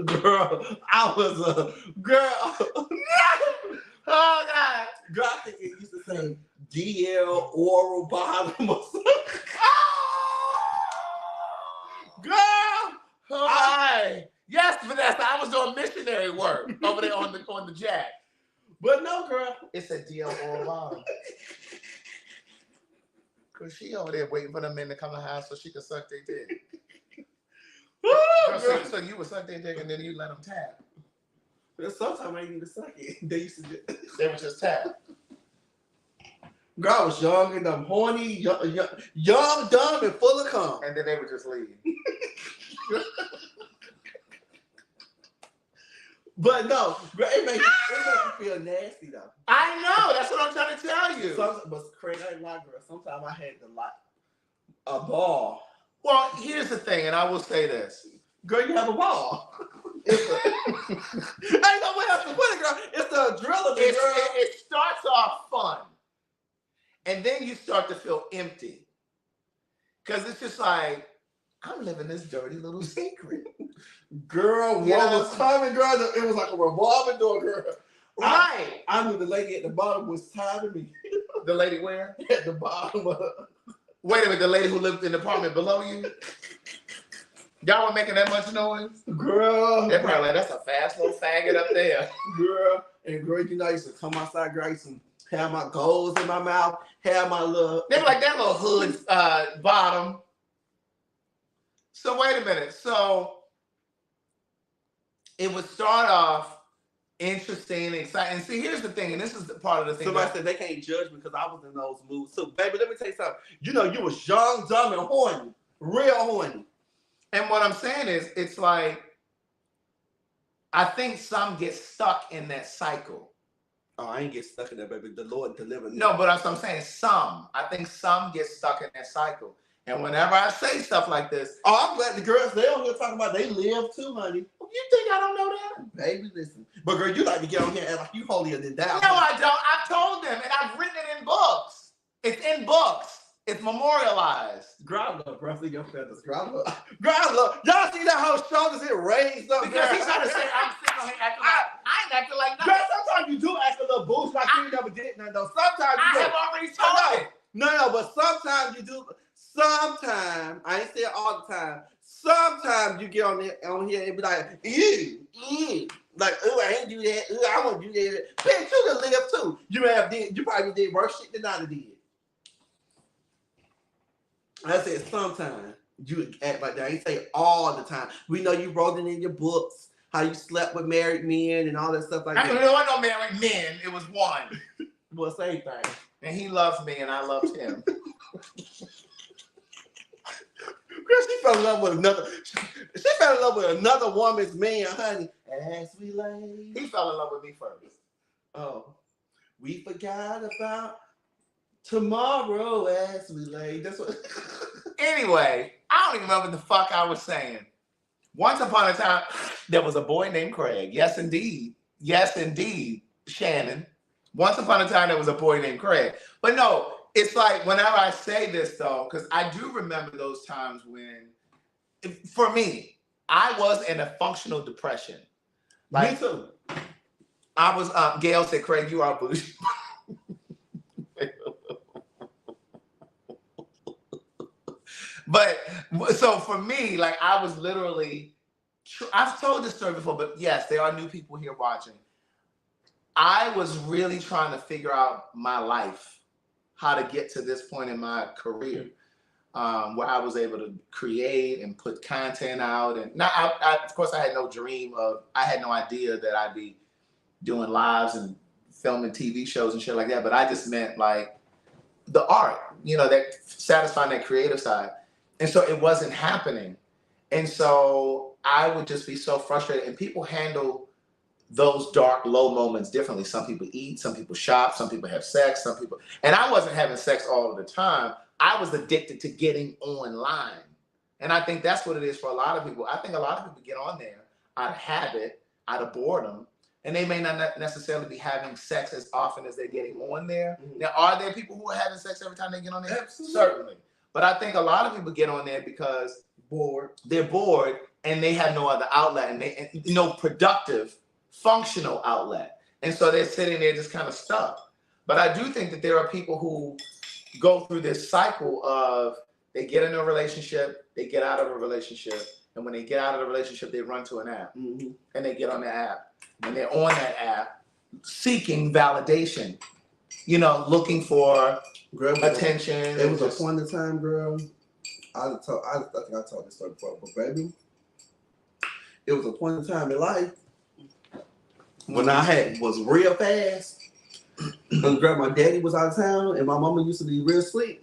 Girl, I was a girl. Oh, God. Girl, I think it used to say DL oral bottom or something. Girl! Hi. Yes, Vanessa, I was doing missionary work over there on the jack. But no, girl. It said DL oral bottom. Cause she over there waiting for the men to come to the house so she could suck their dick. So you would suck their dick and then you let them tap. Sometimes I didn't even suck it. They used to They would just tap. Girl, I was young and I'm horny, young, dumb, and full of cum. And then they would just leave. But no, girl, it makes you feel nasty though. I know. That's what I'm trying to tell you. But Craig, I ain't lie, girl. Sometimes I had to like a ball. Well, here's the thing, and I will say this. Girl, you have a ball. Ain't no way else to put it, girl. It's the adrenaline, girl. It starts off fun. And then you start to feel empty. Because it's just like, I'm living this dirty little secret. Girl, what was timing, girl? It was like a revolving door, girl. Right. I knew the lady at the bottom was timing me. The lady where? At the bottom. Wait a minute, the lady who lived in the apartment below you? Y'all were making that much noise? Girl. They're probably like, that's a fast little faggot up there. Girl. And girl, you know, I used to come outside, girl, I used to have my goals in my mouth, have my little... They were like that little hood bottom. So wait a minute. So it would start off interesting, exciting. See, here's the thing, and this is the part of the thing. Somebody said they can't judge me because I was in those moods too. Baby, let me tell you something. You know, you was young, dumb, and horny. Real horny. And what I'm saying is, it's like, I think some get stuck in that cycle. Oh, I ain't get stuck in that, baby. The Lord delivered me. No, but that's what I'm saying. I think some get stuck in that cycle. And whenever I say stuff like this, oh, I'm glad the girls, they on here talking about they live too, honey. You think I don't know that? Baby, listen. But girl, you like to get on here and act like you holier than thou. No, I don't. I've told them, and I've written it in books. It's in books. It's memorialized. Girl, I love ruffling your feathers. Girl, I love. Y'all see that how shoulders it raised up? Because he's trying to say I'm sitting on here acting like I ain't acting like nothing. Girl, sometimes you do act a little boost like you never did nothing though. Sometimes you do. I have already told it. No, but sometimes you do. Sometimes, I ain't saying all the time. Sometimes you get on here and be like, ew. Like, oh, I ain't do that. Ooh, I won't do that. Bitch, you can live too. You probably did worse shit than I did. I said sometimes you act like that. I ain't say all the time. We know you wrote it in your books, how you slept with married men and all that stuff like that. I don't know married men. It was one. Well, same thing. And he loves me and I loved him. Girl, she fell in love with another. She fell in love with another woman's man, honey. As we lay. He fell in love with me first. Oh, we forgot about tomorrow as we lay. That's what. Anyway, I don't even remember what the fuck I was saying. Once upon a time, there was a boy named Craig. Yes, indeed. Yes, indeed, Shannon. Once upon a time, there was a boy named Craig. But no, it's like whenever I say this, though, because I do remember those times when, for me, I was in a functional depression. Like, me too. I was, Gail said, Craig, you are bougie. But so for me, like I was literally, I've told this story before, but yes, there are new people here watching. I was really trying to figure out my life, how to get to this point in my career, where I was able to create and put content out. And now, of course, I had no idea that I'd be doing lives and filming TV shows and shit like that. But I just meant like the art, that satisfying that creative side. And so it wasn't happening. And so I would just be so frustrated. And people handle those dark, low moments differently. Some people eat, some people shop, some people have sex, some people, and I wasn't having sex all of the time. I was addicted to getting online. And I think that's what it is for a lot of people. I think a lot of people get on there out of habit, out of boredom, and they may not necessarily be having sex as often as they're getting on there. Now, are there people who are having sex every time they get on there? Absolutely. Certainly. But I think a lot of people get on there because they're bored and they have no other outlet and no productive, functional outlet. And so they're sitting there just kind of stuck. But I do think that there are people who go through this cycle of they get in a relationship, they get out of a relationship, and when they get out of the relationship, they run to an app. And they get on the app. And they're on that app seeking validation, you know, looking for attention. It was a point in time, girl. I think I told this story before, but baby, it was a point in time in life when I was real fast. And girl, my daddy was out of town, and my mama used to be real sweet.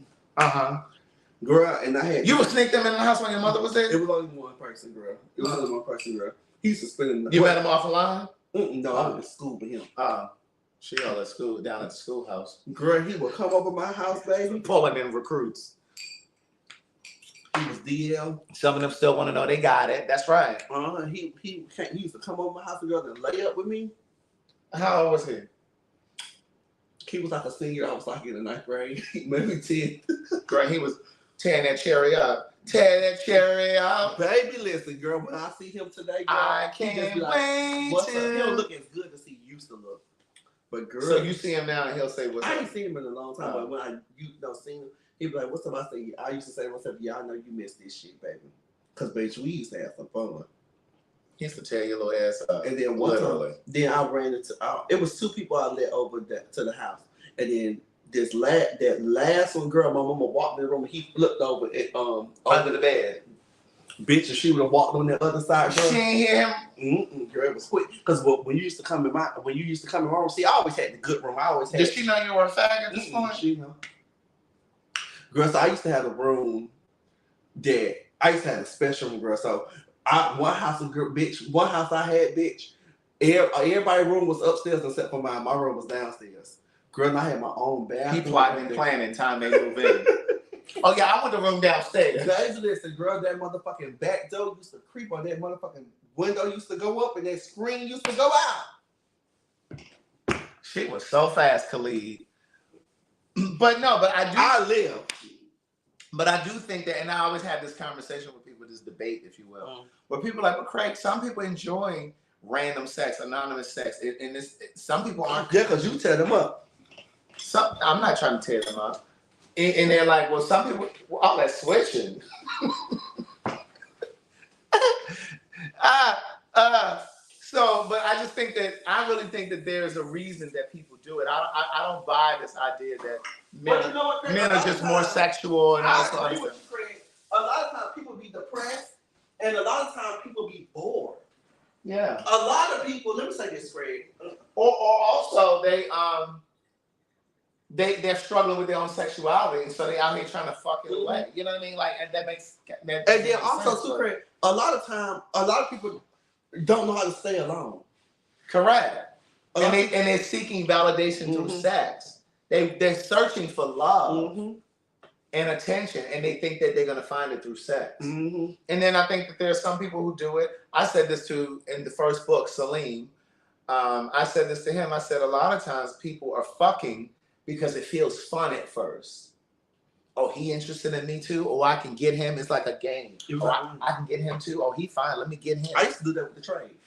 Girl, and I had You would sneak them in the house when your mother was there? It was only one person, girl. It was only one person, girl. He used to spend. You met him off the line? No, I was in school with him. She all at school, down at the schoolhouse. Girl, he would come over my house, baby. Pulling in recruits. He was DL. Some of them still want to know they got it. That's right. He used to come over my house, girl, and lay up with me. How old was he? He was like a senior. I was like in the 9th grade, maybe 10. Girl, he was tearing that cherry up. Tear that cherry up. Baby, listen, girl, when I see him today, girl, I can't wait to. He don't look as good as he used to look. But girl, So you see him now and he'll say, what's I up? ain't seen him in a long time, but when I seen him, he'd be like, what's up? I used to say, what's up? Yeah, I know you missed this shit, baby. Because, bitch, we used to have some fun. He used to tear your little ass up. And then one time, then I ran into, it was 2 people I let over to the house. And then that last one, girl, my mama walked in the room and he flipped over it, Under the bed. Bitch, and she would have walked on the other side, girl. She ain't hear him? Girl, it was quick. Because when you used to come in my room, see, I always had the good room. I always had. Did she know you were a fag at this point? She know. Girl, so I used to have a room that I used to have a special room, girl. So one house I had, bitch. Everybody's room was upstairs except for mine. My room was downstairs. Girl, and I had my own bathroom. He plotting and planning time they move in. Oh yeah, I want the room downstairs. Guys, listen, girl, that motherfucking back door used to creep on that motherfucking window used to go up and that screen used to go out. She was so fast, Khalid. But I live. But I do think that, and I always have this conversation with people, this debate, if you will, where people are like, well, Craig, some people enjoy random sex, anonymous sex, and some people aren't. Yeah, because you tear them up. I'm not trying to tear them up. And they're like, well, some people, all that switching. But I just think that, I really think that there's a reason that people do it. I don't buy this idea that men are just more sexual and all that stuff. A lot of times people be depressed, and a lot of times people be bored. Yeah. A lot of people, let me say this, Craig. Or also they're struggling with their own sexuality, and so they out here trying to fuck it away. You know what I mean? Like, and that makes. And then also too, Craig, a lot of people don't know how to stay alone. Correct. And they're seeking validation through sex. They're searching for love and attention, and they think that they're gonna find it through sex. And then I think that there are some people who do it. I said this to in the first book, Salim. I said this to him. I said a lot of times people are fucking because it feels fun at first. Oh, he interested in me too? Oh, I can get him. It's like a game. I can get him too. Oh, he fine. Let me get him. I used to do that with the trade.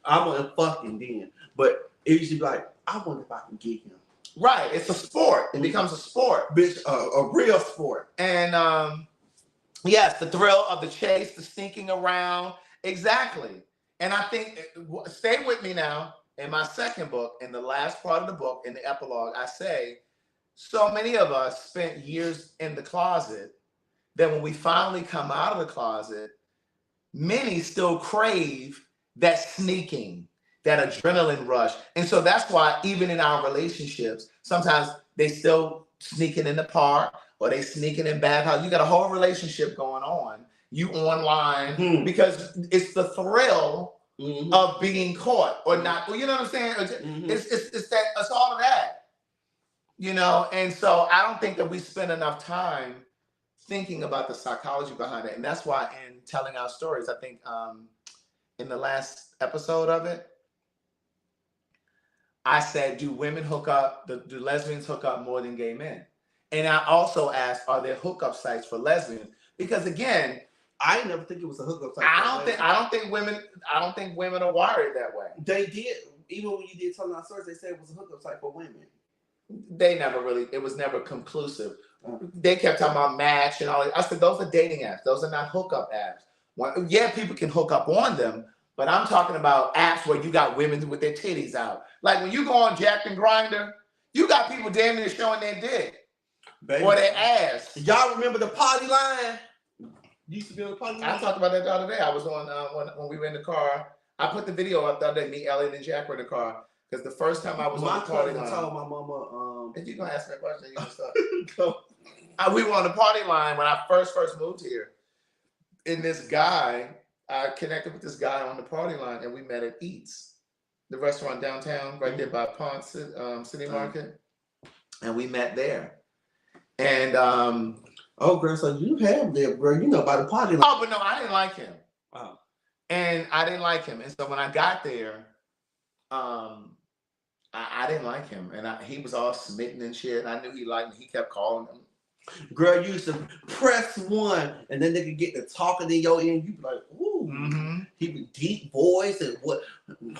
I'm gonna fucking then. But it used to be like, I wonder if I can get him. Right. It's a sport. It becomes a sport. Bitch, a real sport. And yes, the thrill of the chase, the sneaking around. Exactly. And I think, stay with me now. In my second book, in the last part of the book, in the epilogue, I say, so many of us spent years in the closet that when we finally come out of the closet, many still crave that sneaking, that adrenaline rush. And so that's why even in our relationships, sometimes they still sneaking in the park or they sneaking in bathhouse. You got a whole relationship going on, you online, because it's the thrill of being caught or not. Well, you know what I'm saying? It's all of that. You know, and so I don't think that we spend enough time thinking about the psychology behind it. And that's why in telling our stories, I think in the last episode of it, I said, do women hook up, do lesbians hook up more than gay men? And I also asked, are there hookup sites for lesbians? Because again, I never think it was a hookup site. I don't think women are wired that way. They did, even when you did Telling Our Stories, they said it was a hookup site for women. It was never conclusive. They kept talking about Match and all that. I said, those are dating apps. Those are not hookup apps. Yeah, people can hook up on them, but I'm talking about apps where you got women with their titties out. Like when you go on Jack and Grindr, you got people damn near showing their dick. Baby. Or their ass. Y'all remember the party line? Used to be on the party line. I talked about that the other day. I was on when we were in the car. I put the video up the other day. Me, Elliot, and Jack were in the car. Because the first time I was on the party line. told my mama, if you're going to ask me a question, you can start. We were on the party line when I first moved here. And this guy, I connected with this guy on the party line, and we met at Eats, the restaurant downtown, right there by Ponce City Market. And we met there. And oh, girl, so you have there, girl. You know by the party line. Oh, but no, I didn't like him. Wow. And I didn't like him. And so when I got there, I didn't like him. And he was all smitten and shit. I knew he liked me. He kept calling him. Girl, you used to press 1, and then they could get to talking in your ear, and you be like, ooh. Mm-hmm. He be deep voice, and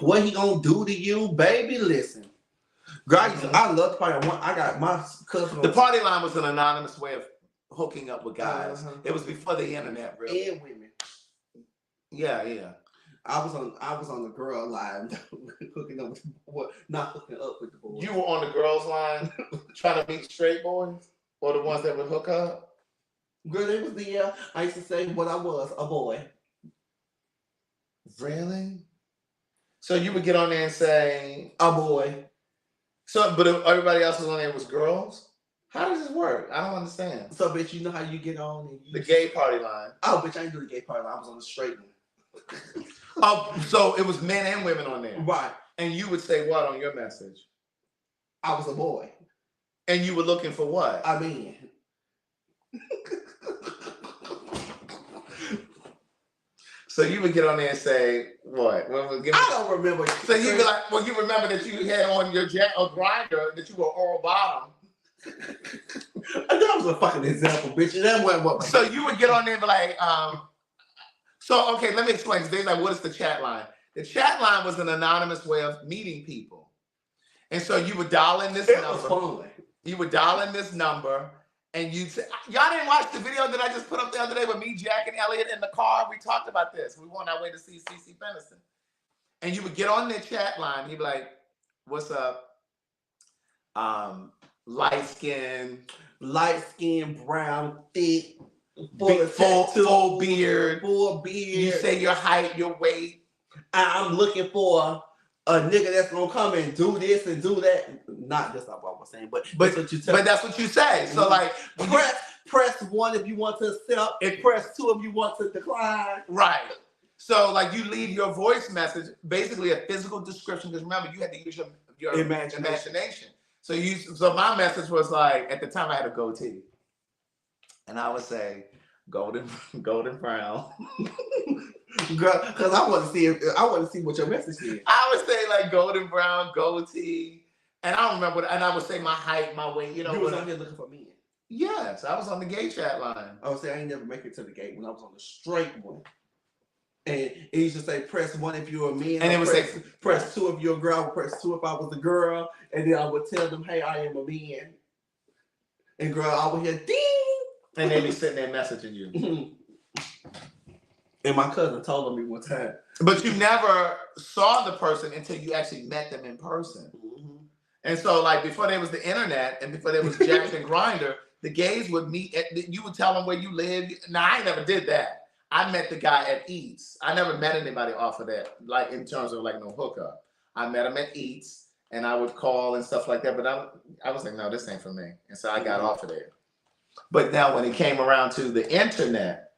what he gonna do to you, baby? Listen. Girl, I love the party. I got my cousin. The party line was an anonymous way of hooking up with guys. It was before the internet, really. And women. Yeah, yeah. I was on the girl line hooking up with not hooking up with the boys. You were on the girls line trying to meet straight boys? Or the ones that would hook up? Girl, they was I used to say what I was, a boy. Really? So you would get on there and say a boy. So, but if everybody else was on there was girls? How does this work? I don't understand. So, bitch, you know how you get on and the gay party line. Oh, bitch, I didn't do the gay party line. I was on the straight one. Oh, so it was men and women on there. Right. And you would say what on your message? I was a boy. And you were looking for what? I mean. So you would get on there and say, what? I don't remember. So you'd be like, well, you remember that you had on your Grindr that you were oral bottom. That was a fucking example, bitch. That wasn't what. So you would get on there and be like, so, okay, let me explain. They're like, what is the chat line? The chat line was an anonymous way of meeting people. And so you would dial in this number. You would dial in this number, and you'd say, y'all didn't watch the video that I just put up the other day with me, Jack, and Elliot in the car? We talked about this. We were on our way to see CeCe Peniston. And you would get on their chat line, and you'd be like, what's up? Light skin, brown, thick, full beard. You say your height, your weight. I'm looking for a nigga that's gonna come and do this and do that. Not just like what I was saying, but that's what you tell. But that's what you say. So like press 1 if you want to accept, and press 2 if you want to decline. Right. So like you leave your voice message, basically a physical description, because remember you had to use your imagination. So my message was like, at the time I had a goatee. And I would say golden brown. Girl, because I want to see what your message is. I would say like golden brown, goatee. And I don't remember and I would say my height, my weight, you know. You was out here looking for men. Yes, I was on the gay chat line. I would say I ain't never make it to the gay when I was on the straight one. And it used to say press 1 if you're a man. And it would say press 2 if you're a girl. I would press 2 if I was a girl. And then I would tell them, hey, I am a man. And girl, I would hear ding. And they be sitting there messaging you. And my cousin told me one time. But you never saw the person until you actually met them in person. Mm-hmm. And so like before there was the internet and before there was Jack and Grindr, the gays would meet, you would tell them where you lived. Now, I never did that. I met the guy at Eats. I never met anybody off of that, like in terms of like no hookup. I met him at Eats, and I would call and stuff like that. But I was like, no, this ain't for me. And so I got off of there. But now when it came around to the internet,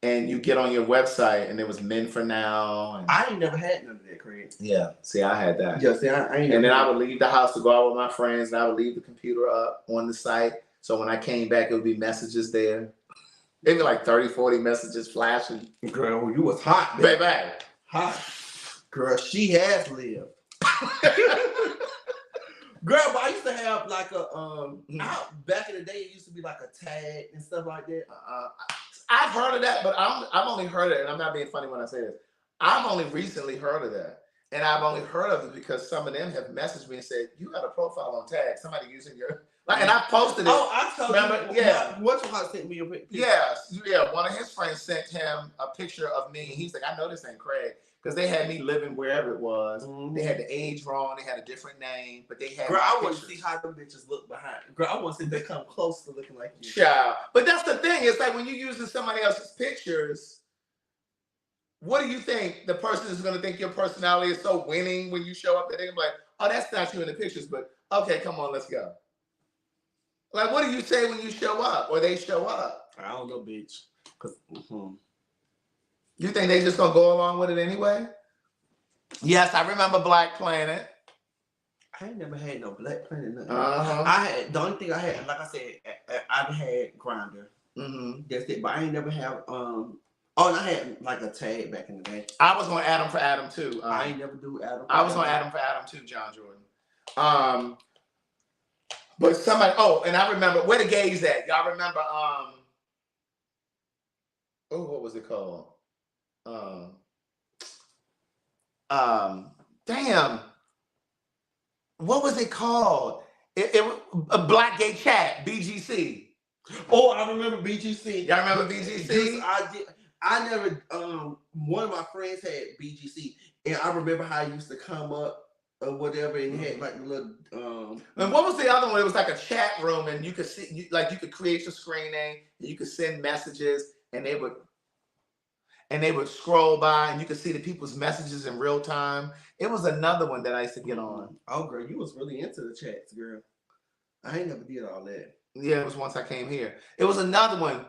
and you get on your website, and there was Men for Now. And, I ain't never had none of that, Craig. yeah, see, I had that. Yeah, see, I ain't. And then I would leave the house to go out with my friends, and I would leave the computer up on the site. So when I came back, it would be messages there. It'd be like 30, 40 messages flashing. Girl, you was hot, Baby. hot. Girl, she has lived. Girl, but I used to have like a back in the day, it used to be like a tag and stuff like that. I've heard of that, but I've only heard it, and I'm not being funny when I say this. I've only recently heard of that. And I've only heard of it because some of them have messaged me and said, you got a profile on tag. Somebody using your, like, and I posted it. Oh, I told Remember? you. Yeah. What's your heart sent me your picture? Yeah. One of his friends sent him a picture of me. He's like, I know this ain't Craig. Because they had me living wherever it was. Mm-hmm. They had the age wrong. They had a different name, but they had. Girl, I want to see how them bitches look behind. Girl, I want to see if they come close to looking like you. Child. But that's the thing. It's like when you're using somebody else's pictures, what do you think? The person is going to think your personality is so winning when you show up that they're like, oh, that's not you in the pictures, but okay, come on, let's go. Like, what do you say when you show up or they show up? I don't know, bitch. You think they just going to go along with it anyway? Yes, I remember Black Planet. I ain't never had no Black Planet. Nothing. Uh-huh. The only thing I had, like I said, I had Grindr. Mm-hmm. That's it. But I ain't never have and I had like a tag back in the day. I was on Adam for Adam too. I ain't never do Adam. I was on Adam for Adam too, John Jordan. But somebody. Oh, and I remember where the gays at. Y'all remember? What was it called? Damn. What was it called? It was a Black Gay Chat, BGC. Oh, I remember BGC. Y'all remember BGC? I did. I never. One of my friends had BGC, and I remember how it used to come up or whatever, and it had like a little. And what was the other one? It was like a chat room, and you could see, you could create your screen name, and you could send messages, and they would scroll by, and you could see the people's messages in real time. It was another one that I used to get on. Oh, girl, you was really into the chats, girl. I ain't never did all that. Yeah, it was once I came here. It was another one.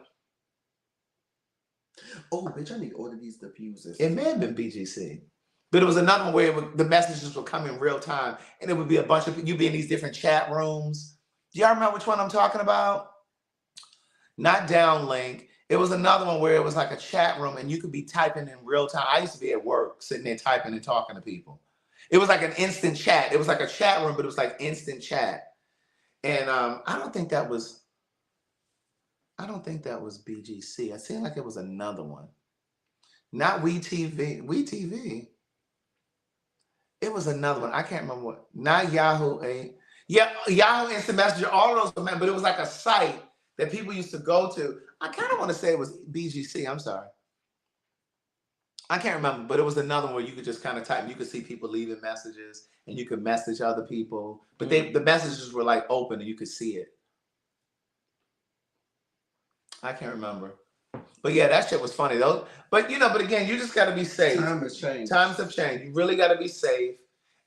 Oh, bitch, I need to order these diffusers. It may have been BGC. But it was another one where the messages would come in real time. And it would be a bunch of you be in these different chat rooms. Do y'all remember which one I'm talking about? Not Downlink. It was another one where it was like a chat room and you could be typing in real time. I used to be at work sitting there typing and talking to people. It was like an instant chat. It was like a chat room, but it was like instant chat. And I don't think that was BGC. I seemed like it was another one. Not WeTV. WeTV. It was another one. I can't remember what. Not Yahoo. Yeah, Yahoo Instant Messenger. All of those, but it was like a site that people used to go to. I kind of want to say it was BGC. I'm sorry. I can't remember, but it was another one where you could just kind of type. You could see people leaving messages, and you could message other people. But the messages were like open, and you could see it. I can't remember. But yeah, that shit was funny though. But but again, you just got to be safe. Time has changed. Times have changed. You really got to be safe,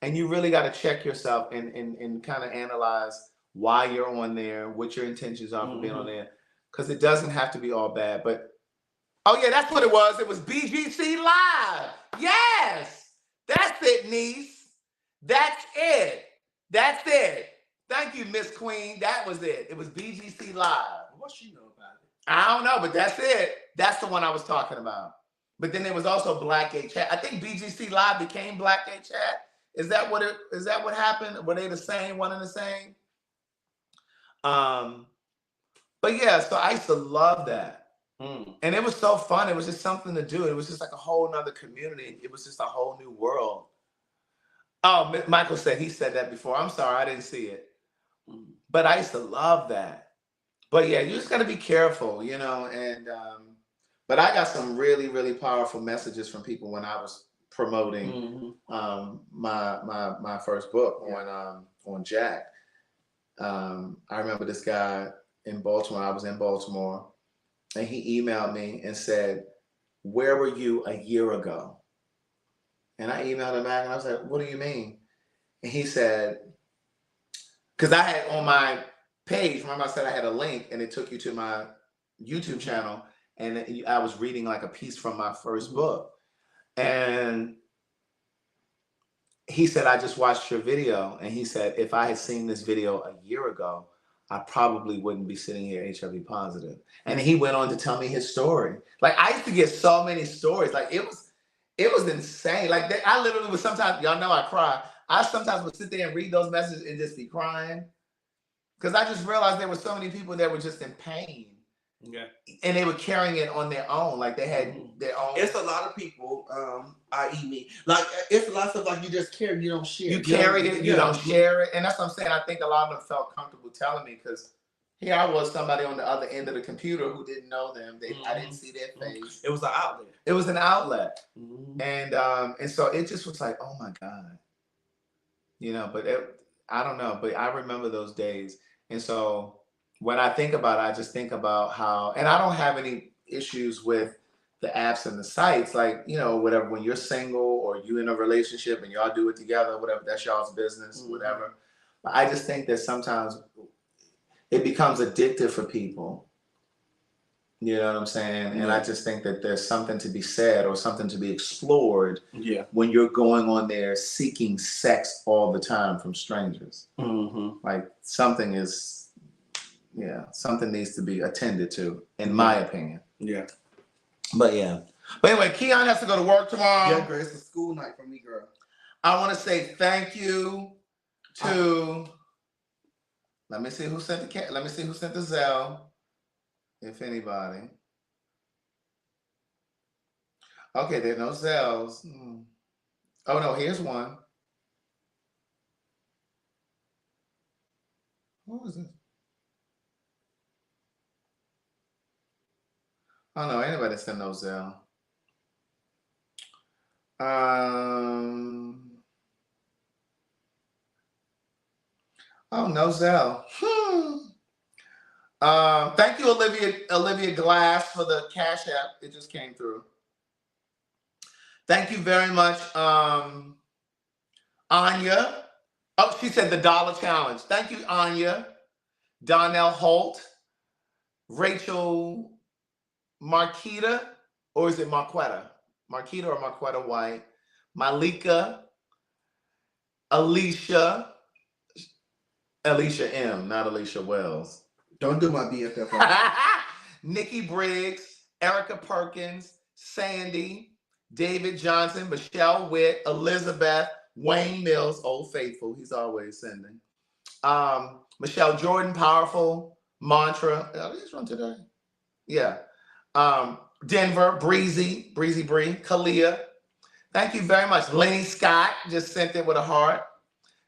and you really got to check yourself and kind of analyze why you're on there, what your intentions are for being on there, because it doesn't have to be all bad. But oh yeah, that's what it was. It was BGC Live. Yes, that's it, niece. That's it. That's it. Thank you, Miss Queen. That was it. It was BGC Live. What she know about it? I don't know, but that's it. That's the one I was talking about. But then there was also Black Gay Chat. I think BGC Live became Black Gay Chat. Is that what happened? Were they the same, one and the same? But yeah, so I used to love that. And it was so fun. It was just something to do. It was just like a whole nother community. It was just a whole new world. Oh, Michael said he said that before. I'm sorry, I didn't see it. But I used to love that. But yeah, you just got to be careful, and but I got some really, really powerful messages from people when I was promoting my first book on Jack. I remember this guy in Baltimore. I was in Baltimore, and he emailed me and said, "Where were you a year ago?" And I emailed him back, and I was like, "What do you mean?" And he said, because I had on my page, remember I said I had a link and it took you to my YouTube channel, and I was reading like a piece from my first book, and he said, I just watched your video, and he said, if I had seen this video a year ago, I probably wouldn't be sitting here HIV positive. And he went on to tell me his story. Like, I used to get so many stories. Like, it was insane. Like, I literally was sometimes, y'all know I cry. I sometimes would sit there and read those messages and just be crying. Because I just realized there were so many people that were just in pain. Yeah. And they were carrying it on their own. Like, they had their own. It's a lot of people, i.e. me. Like, it's a lot of stuff like you just carry, you don't share. You carry it, you don't share it. And that's what I'm saying. I think a lot of them felt comfortable telling me because here I was, somebody on the other end of the computer who didn't know them. I didn't see their face. It was an outlet. It was an outlet. And so it just was like, oh my God. You know, but I don't know. But I remember those days. And so when I think about it, I just think about how, and I don't have any issues with the apps and the sites, like, you know, whatever, when you're single or you in a relationship and y'all do it together, whatever, that's y'all's business, whatever. But I just think that sometimes it becomes addictive for people. You know what I'm saying? And I just think that there's something to be said or something to be explored when you're going on there seeking sex all the time from strangers. Like something needs to be attended to, in my opinion. Yeah. But anyway, Keon has to go to work tomorrow. Yeah, girl, it's a school night for me, girl. I want to say thank you to. Let me see who sent the Zelle, if anybody. Okay, there are no Zelles. Oh no, here's one. What was this? Oh no, anybody send no Zelle. Oh, no Zelle. Thank you, Olivia Glass, for the Cash App. It just came through. Thank you very much, Anya. Oh, she said the $1 challenge. Thank you, Anya. Donnell Holt. Rachel Marquita, or is it Marquetta? Marquita or Marquetta White. Malika. Alicia M, not Alicia Wells. Don't do my BFF. Nikki Briggs, Erica Perkins, Sandy, David Johnson, Michelle Witt, Elizabeth, Wayne Mills, Old Faithful, he's always sending. Michelle Jordan, Powerful, Mantra. Oh, he's run today. Yeah. Denver, Breezy Bree, Kalia. Thank you very much. Lenny Scott just sent it with a heart.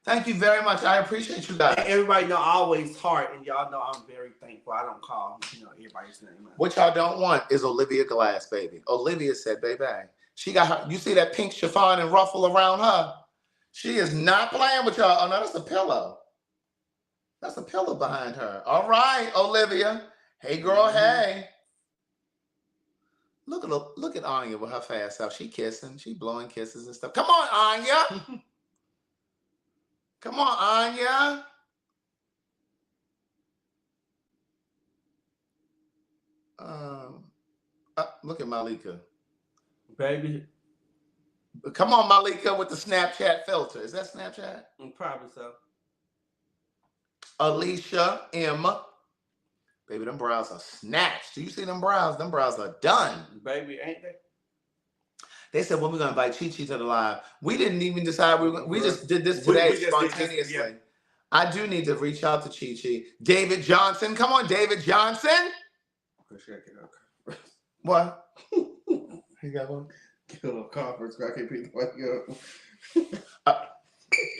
Thank you very much. I appreciate you guys. And everybody know I always heart, and y'all know I'm very thankful. I don't call, everybody's name. What y'all don't want is Olivia Glass, baby. Olivia said, baby, she got her. You see that pink chiffon and ruffle around her? She is not playing with y'all. Oh no, that's a pillow. That's a pillow behind her. All right, Olivia. Hey, girl. Hey. Look at Anya with her fast self. She kissing. She blowing kisses and stuff. Come on, Anya. Come on, Anya. Look at Malika. Baby. Come on, Malika, with the Snapchat filter. Is that Snapchat? Probably so. Alicia M. Baby, them brows are snatched. Do you see them brows? Them brows are done. Baby, ain't they? They said, well, we're going to invite Chi-Chi to the live. We didn't even decide. We just did this today spontaneously. I do need to reach out to Chi-Chi. David Johnson. Come on, David Johnson. What? You got one? Get a little conference. I can't pick the up.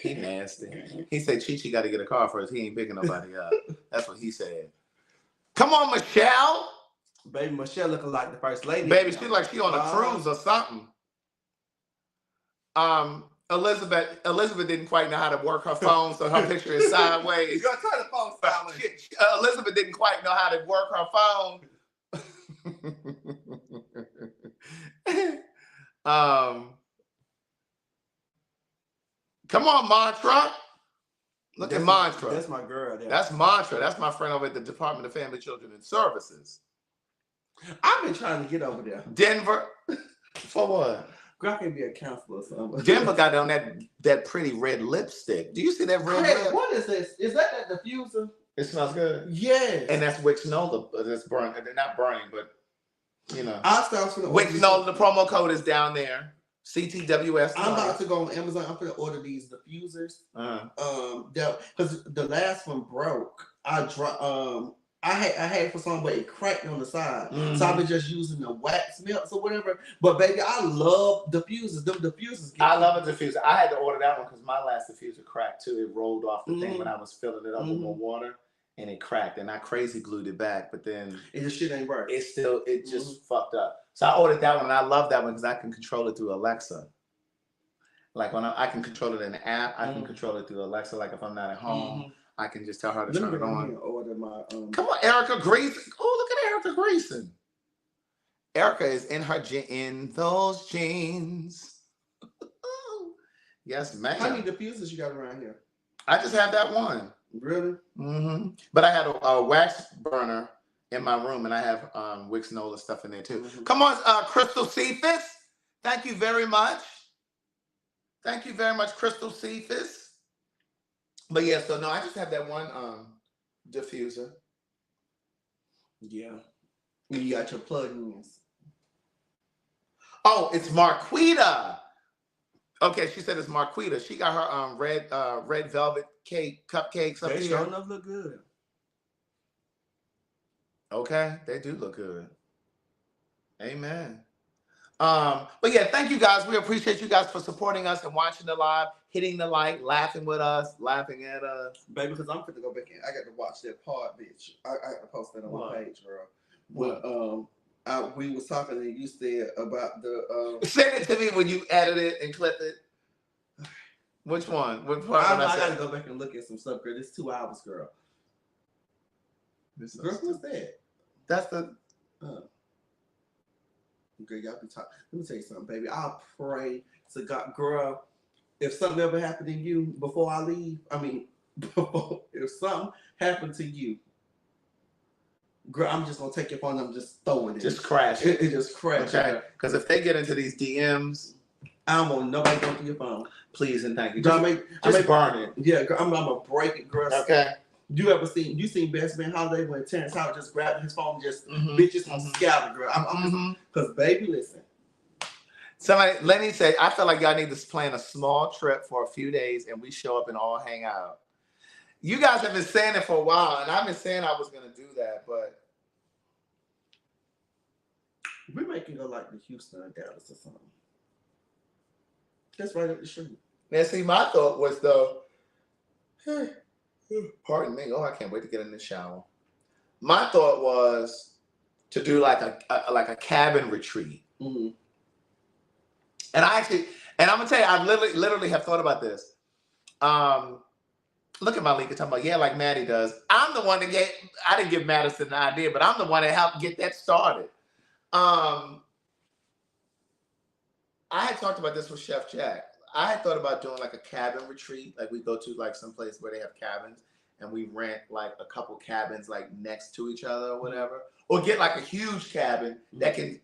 He nasty. He said Chi-Chi got to get a car first. He ain't picking nobody up. That's what he said. Come on, Michelle. Baby, Michelle looking like the first lady. Baby, she like she on a cruise or something. Elizabeth didn't quite know how to work her phone, so her picture is sideways. You gotta turn the phone sideways. Elizabeth didn't quite know how to work her phone. Come on, Mantra. Look at Mantra. That's my girl. There. That's Mantra. That's my friend over at the Department of Family, Children, and Services. I've been trying to get over there. Denver. For what? Girl, I can be a counselor or something. Denver got on that pretty red lipstick. Do you see that red lip? What is this? Is that diffuser? It smells good. Yes. And that's Wixnola. That's burning. They're not burning, but you know. Wixnola, the promo code is down there. CTWS. I'm about to go on Amazon. I'm gonna order these diffusers. Because the last one broke. I had it for some, but it cracked on the side. Mm-hmm. So I've been just using the wax melts or whatever. But baby, I love diffusers. Them diffusers. I love a diffuser. I had to order that one because my last diffuser cracked too. It rolled off the thing when I was filling it up with more water, and it cracked. And I crazy glued it back, but then it just shit ain't work. It just fucked up. So I ordered that one, and I love that one because I can control it through Alexa. Like when I can control it in the app, I can control it through Alexa. Like if I'm not at home, I can just tell her to turn it on. Order my, Come on, Erica Greason. Oh, look at Erica Greason. Erica is in those jeans. Yes, man. How many diffusers you got around here? I just have that one. Really? Mm-hmm. But I had a wax burner in my room, and I have Wixnola stuff in there too. Come on, Crystal Cephas. Thank you very much. Thank you very much, Crystal Cephas. But yeah, so no, I just have that one diffuser. Yeah. You got your plugins. Oh, it's Marquita. Okay, she said it's Marquita. She got her red velvet cupcakes up here. They sure enough look good. Okay, they do look good. Amen. But yeah, thank you guys. We appreciate you guys for supporting us and watching the live, hitting the like, laughing with us, laughing at us. Baby, because I'm fit to go back in. I got to watch that part, bitch. I got to post that on my page, girl. But we was talking and you said about the send it to me when you edit it and clip it. Which one? What part? I got to go back and look at some stuff, girl. It's 2 hours, girl. Girl, what's that? That's the girl, y'all be talking. Let me tell you something, baby. I'll pray to God, girl. If something ever happened to you before I leave, if something happened to you, girl, I'm just gonna take your phone and I'm just throwing it. Just crash it. It just crash. Okay. Because if they get into these DMs, I don't want nobody going through your phone. Please and thank you. Just burn it. Yeah, girl, I'm gonna break it, girl. Okay. You seen Best Man Holiday when Terrence Howard just grabbed his phone, just bitches on scatter, girl. I'm because baby, listen. Somebody, let me say, I feel like y'all need to plan a small trip for a few days and we show up and all hang out. You guys have been saying it for a while, and I've been saying I was gonna do that, but we might can go like to Houston or Dallas or something. That's right up the street. Now, see, my thought was though. Pardon me. Oh, I can't wait to get in the shower. My thought was to do like a cabin retreat. Mm-hmm. And I'm gonna tell you, I literally have thought about this. Look at Malika talking about, yeah, like Maddie does. I'm the one that I didn't give Madison the idea, but I'm the one that helped get that started. I had talked about this with Chef Jack. I had thought about doing like a cabin retreat. Like we go to like some place where they have cabins and we rent like a couple cabins like next to each other or whatever. Or get like a huge cabin that can,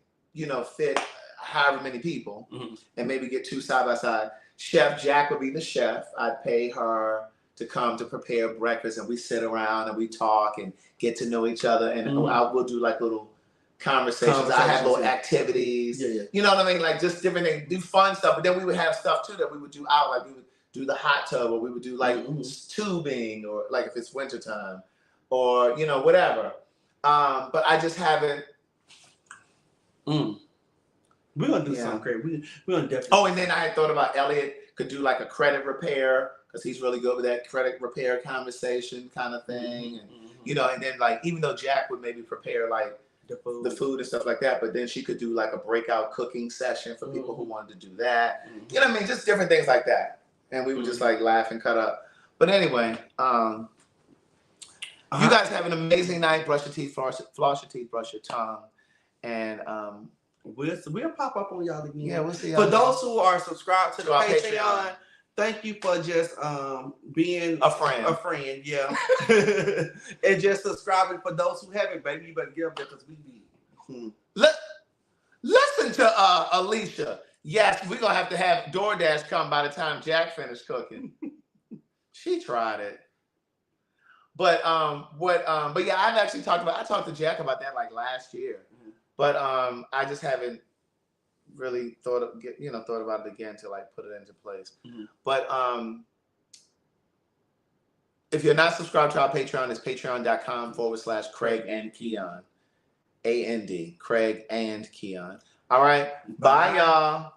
fit however many people and maybe get 2 side by side. Chef Jack would be the chef. I'd pay her to come to prepare breakfast and we sit around and we talk and get to know each other. And we'll do like little conversations. I have little activities. Yeah. You know what I mean? Like just different things, do fun stuff. But then we would have stuff too that we would do out. Like we would do the hot tub, or we would do like tubing, or like if it's wintertime, or whatever. But I just haven't. We're gonna do something great. We're gonna definitely. Oh, and then I had thought about Elliot could do like a credit repair because he's really good with that credit repair conversation kind of thing, and and then like even though Jack would maybe prepare like the food and stuff like that, but then she could do like a breakout cooking session for people who wanted to do that. You know what I mean? Just different things like that. And we would just like laugh and cut up. But anyway, you guys have an amazing night. Brush your teeth, floss your teeth, brush your tongue. And we'll pop up on y'all again. Yeah, we'll see. For those who are subscribed to the Patreon, thank you for just being a friend. A friend, yeah. And just subscribing. For those who haven't, baby, you better get up there because we be. Listen to Alicia. Yes, we're gonna have to have DoorDash come by the time Jack finished cooking. She tried it. But but yeah, I talked to Jack about that like last year. But I just haven't really thought about it again to like put it into place. But if you're not subscribed to our Patreon, it's patreon.com/Craig and Keon. AND, Craig and Keon. All right. Bye y'all.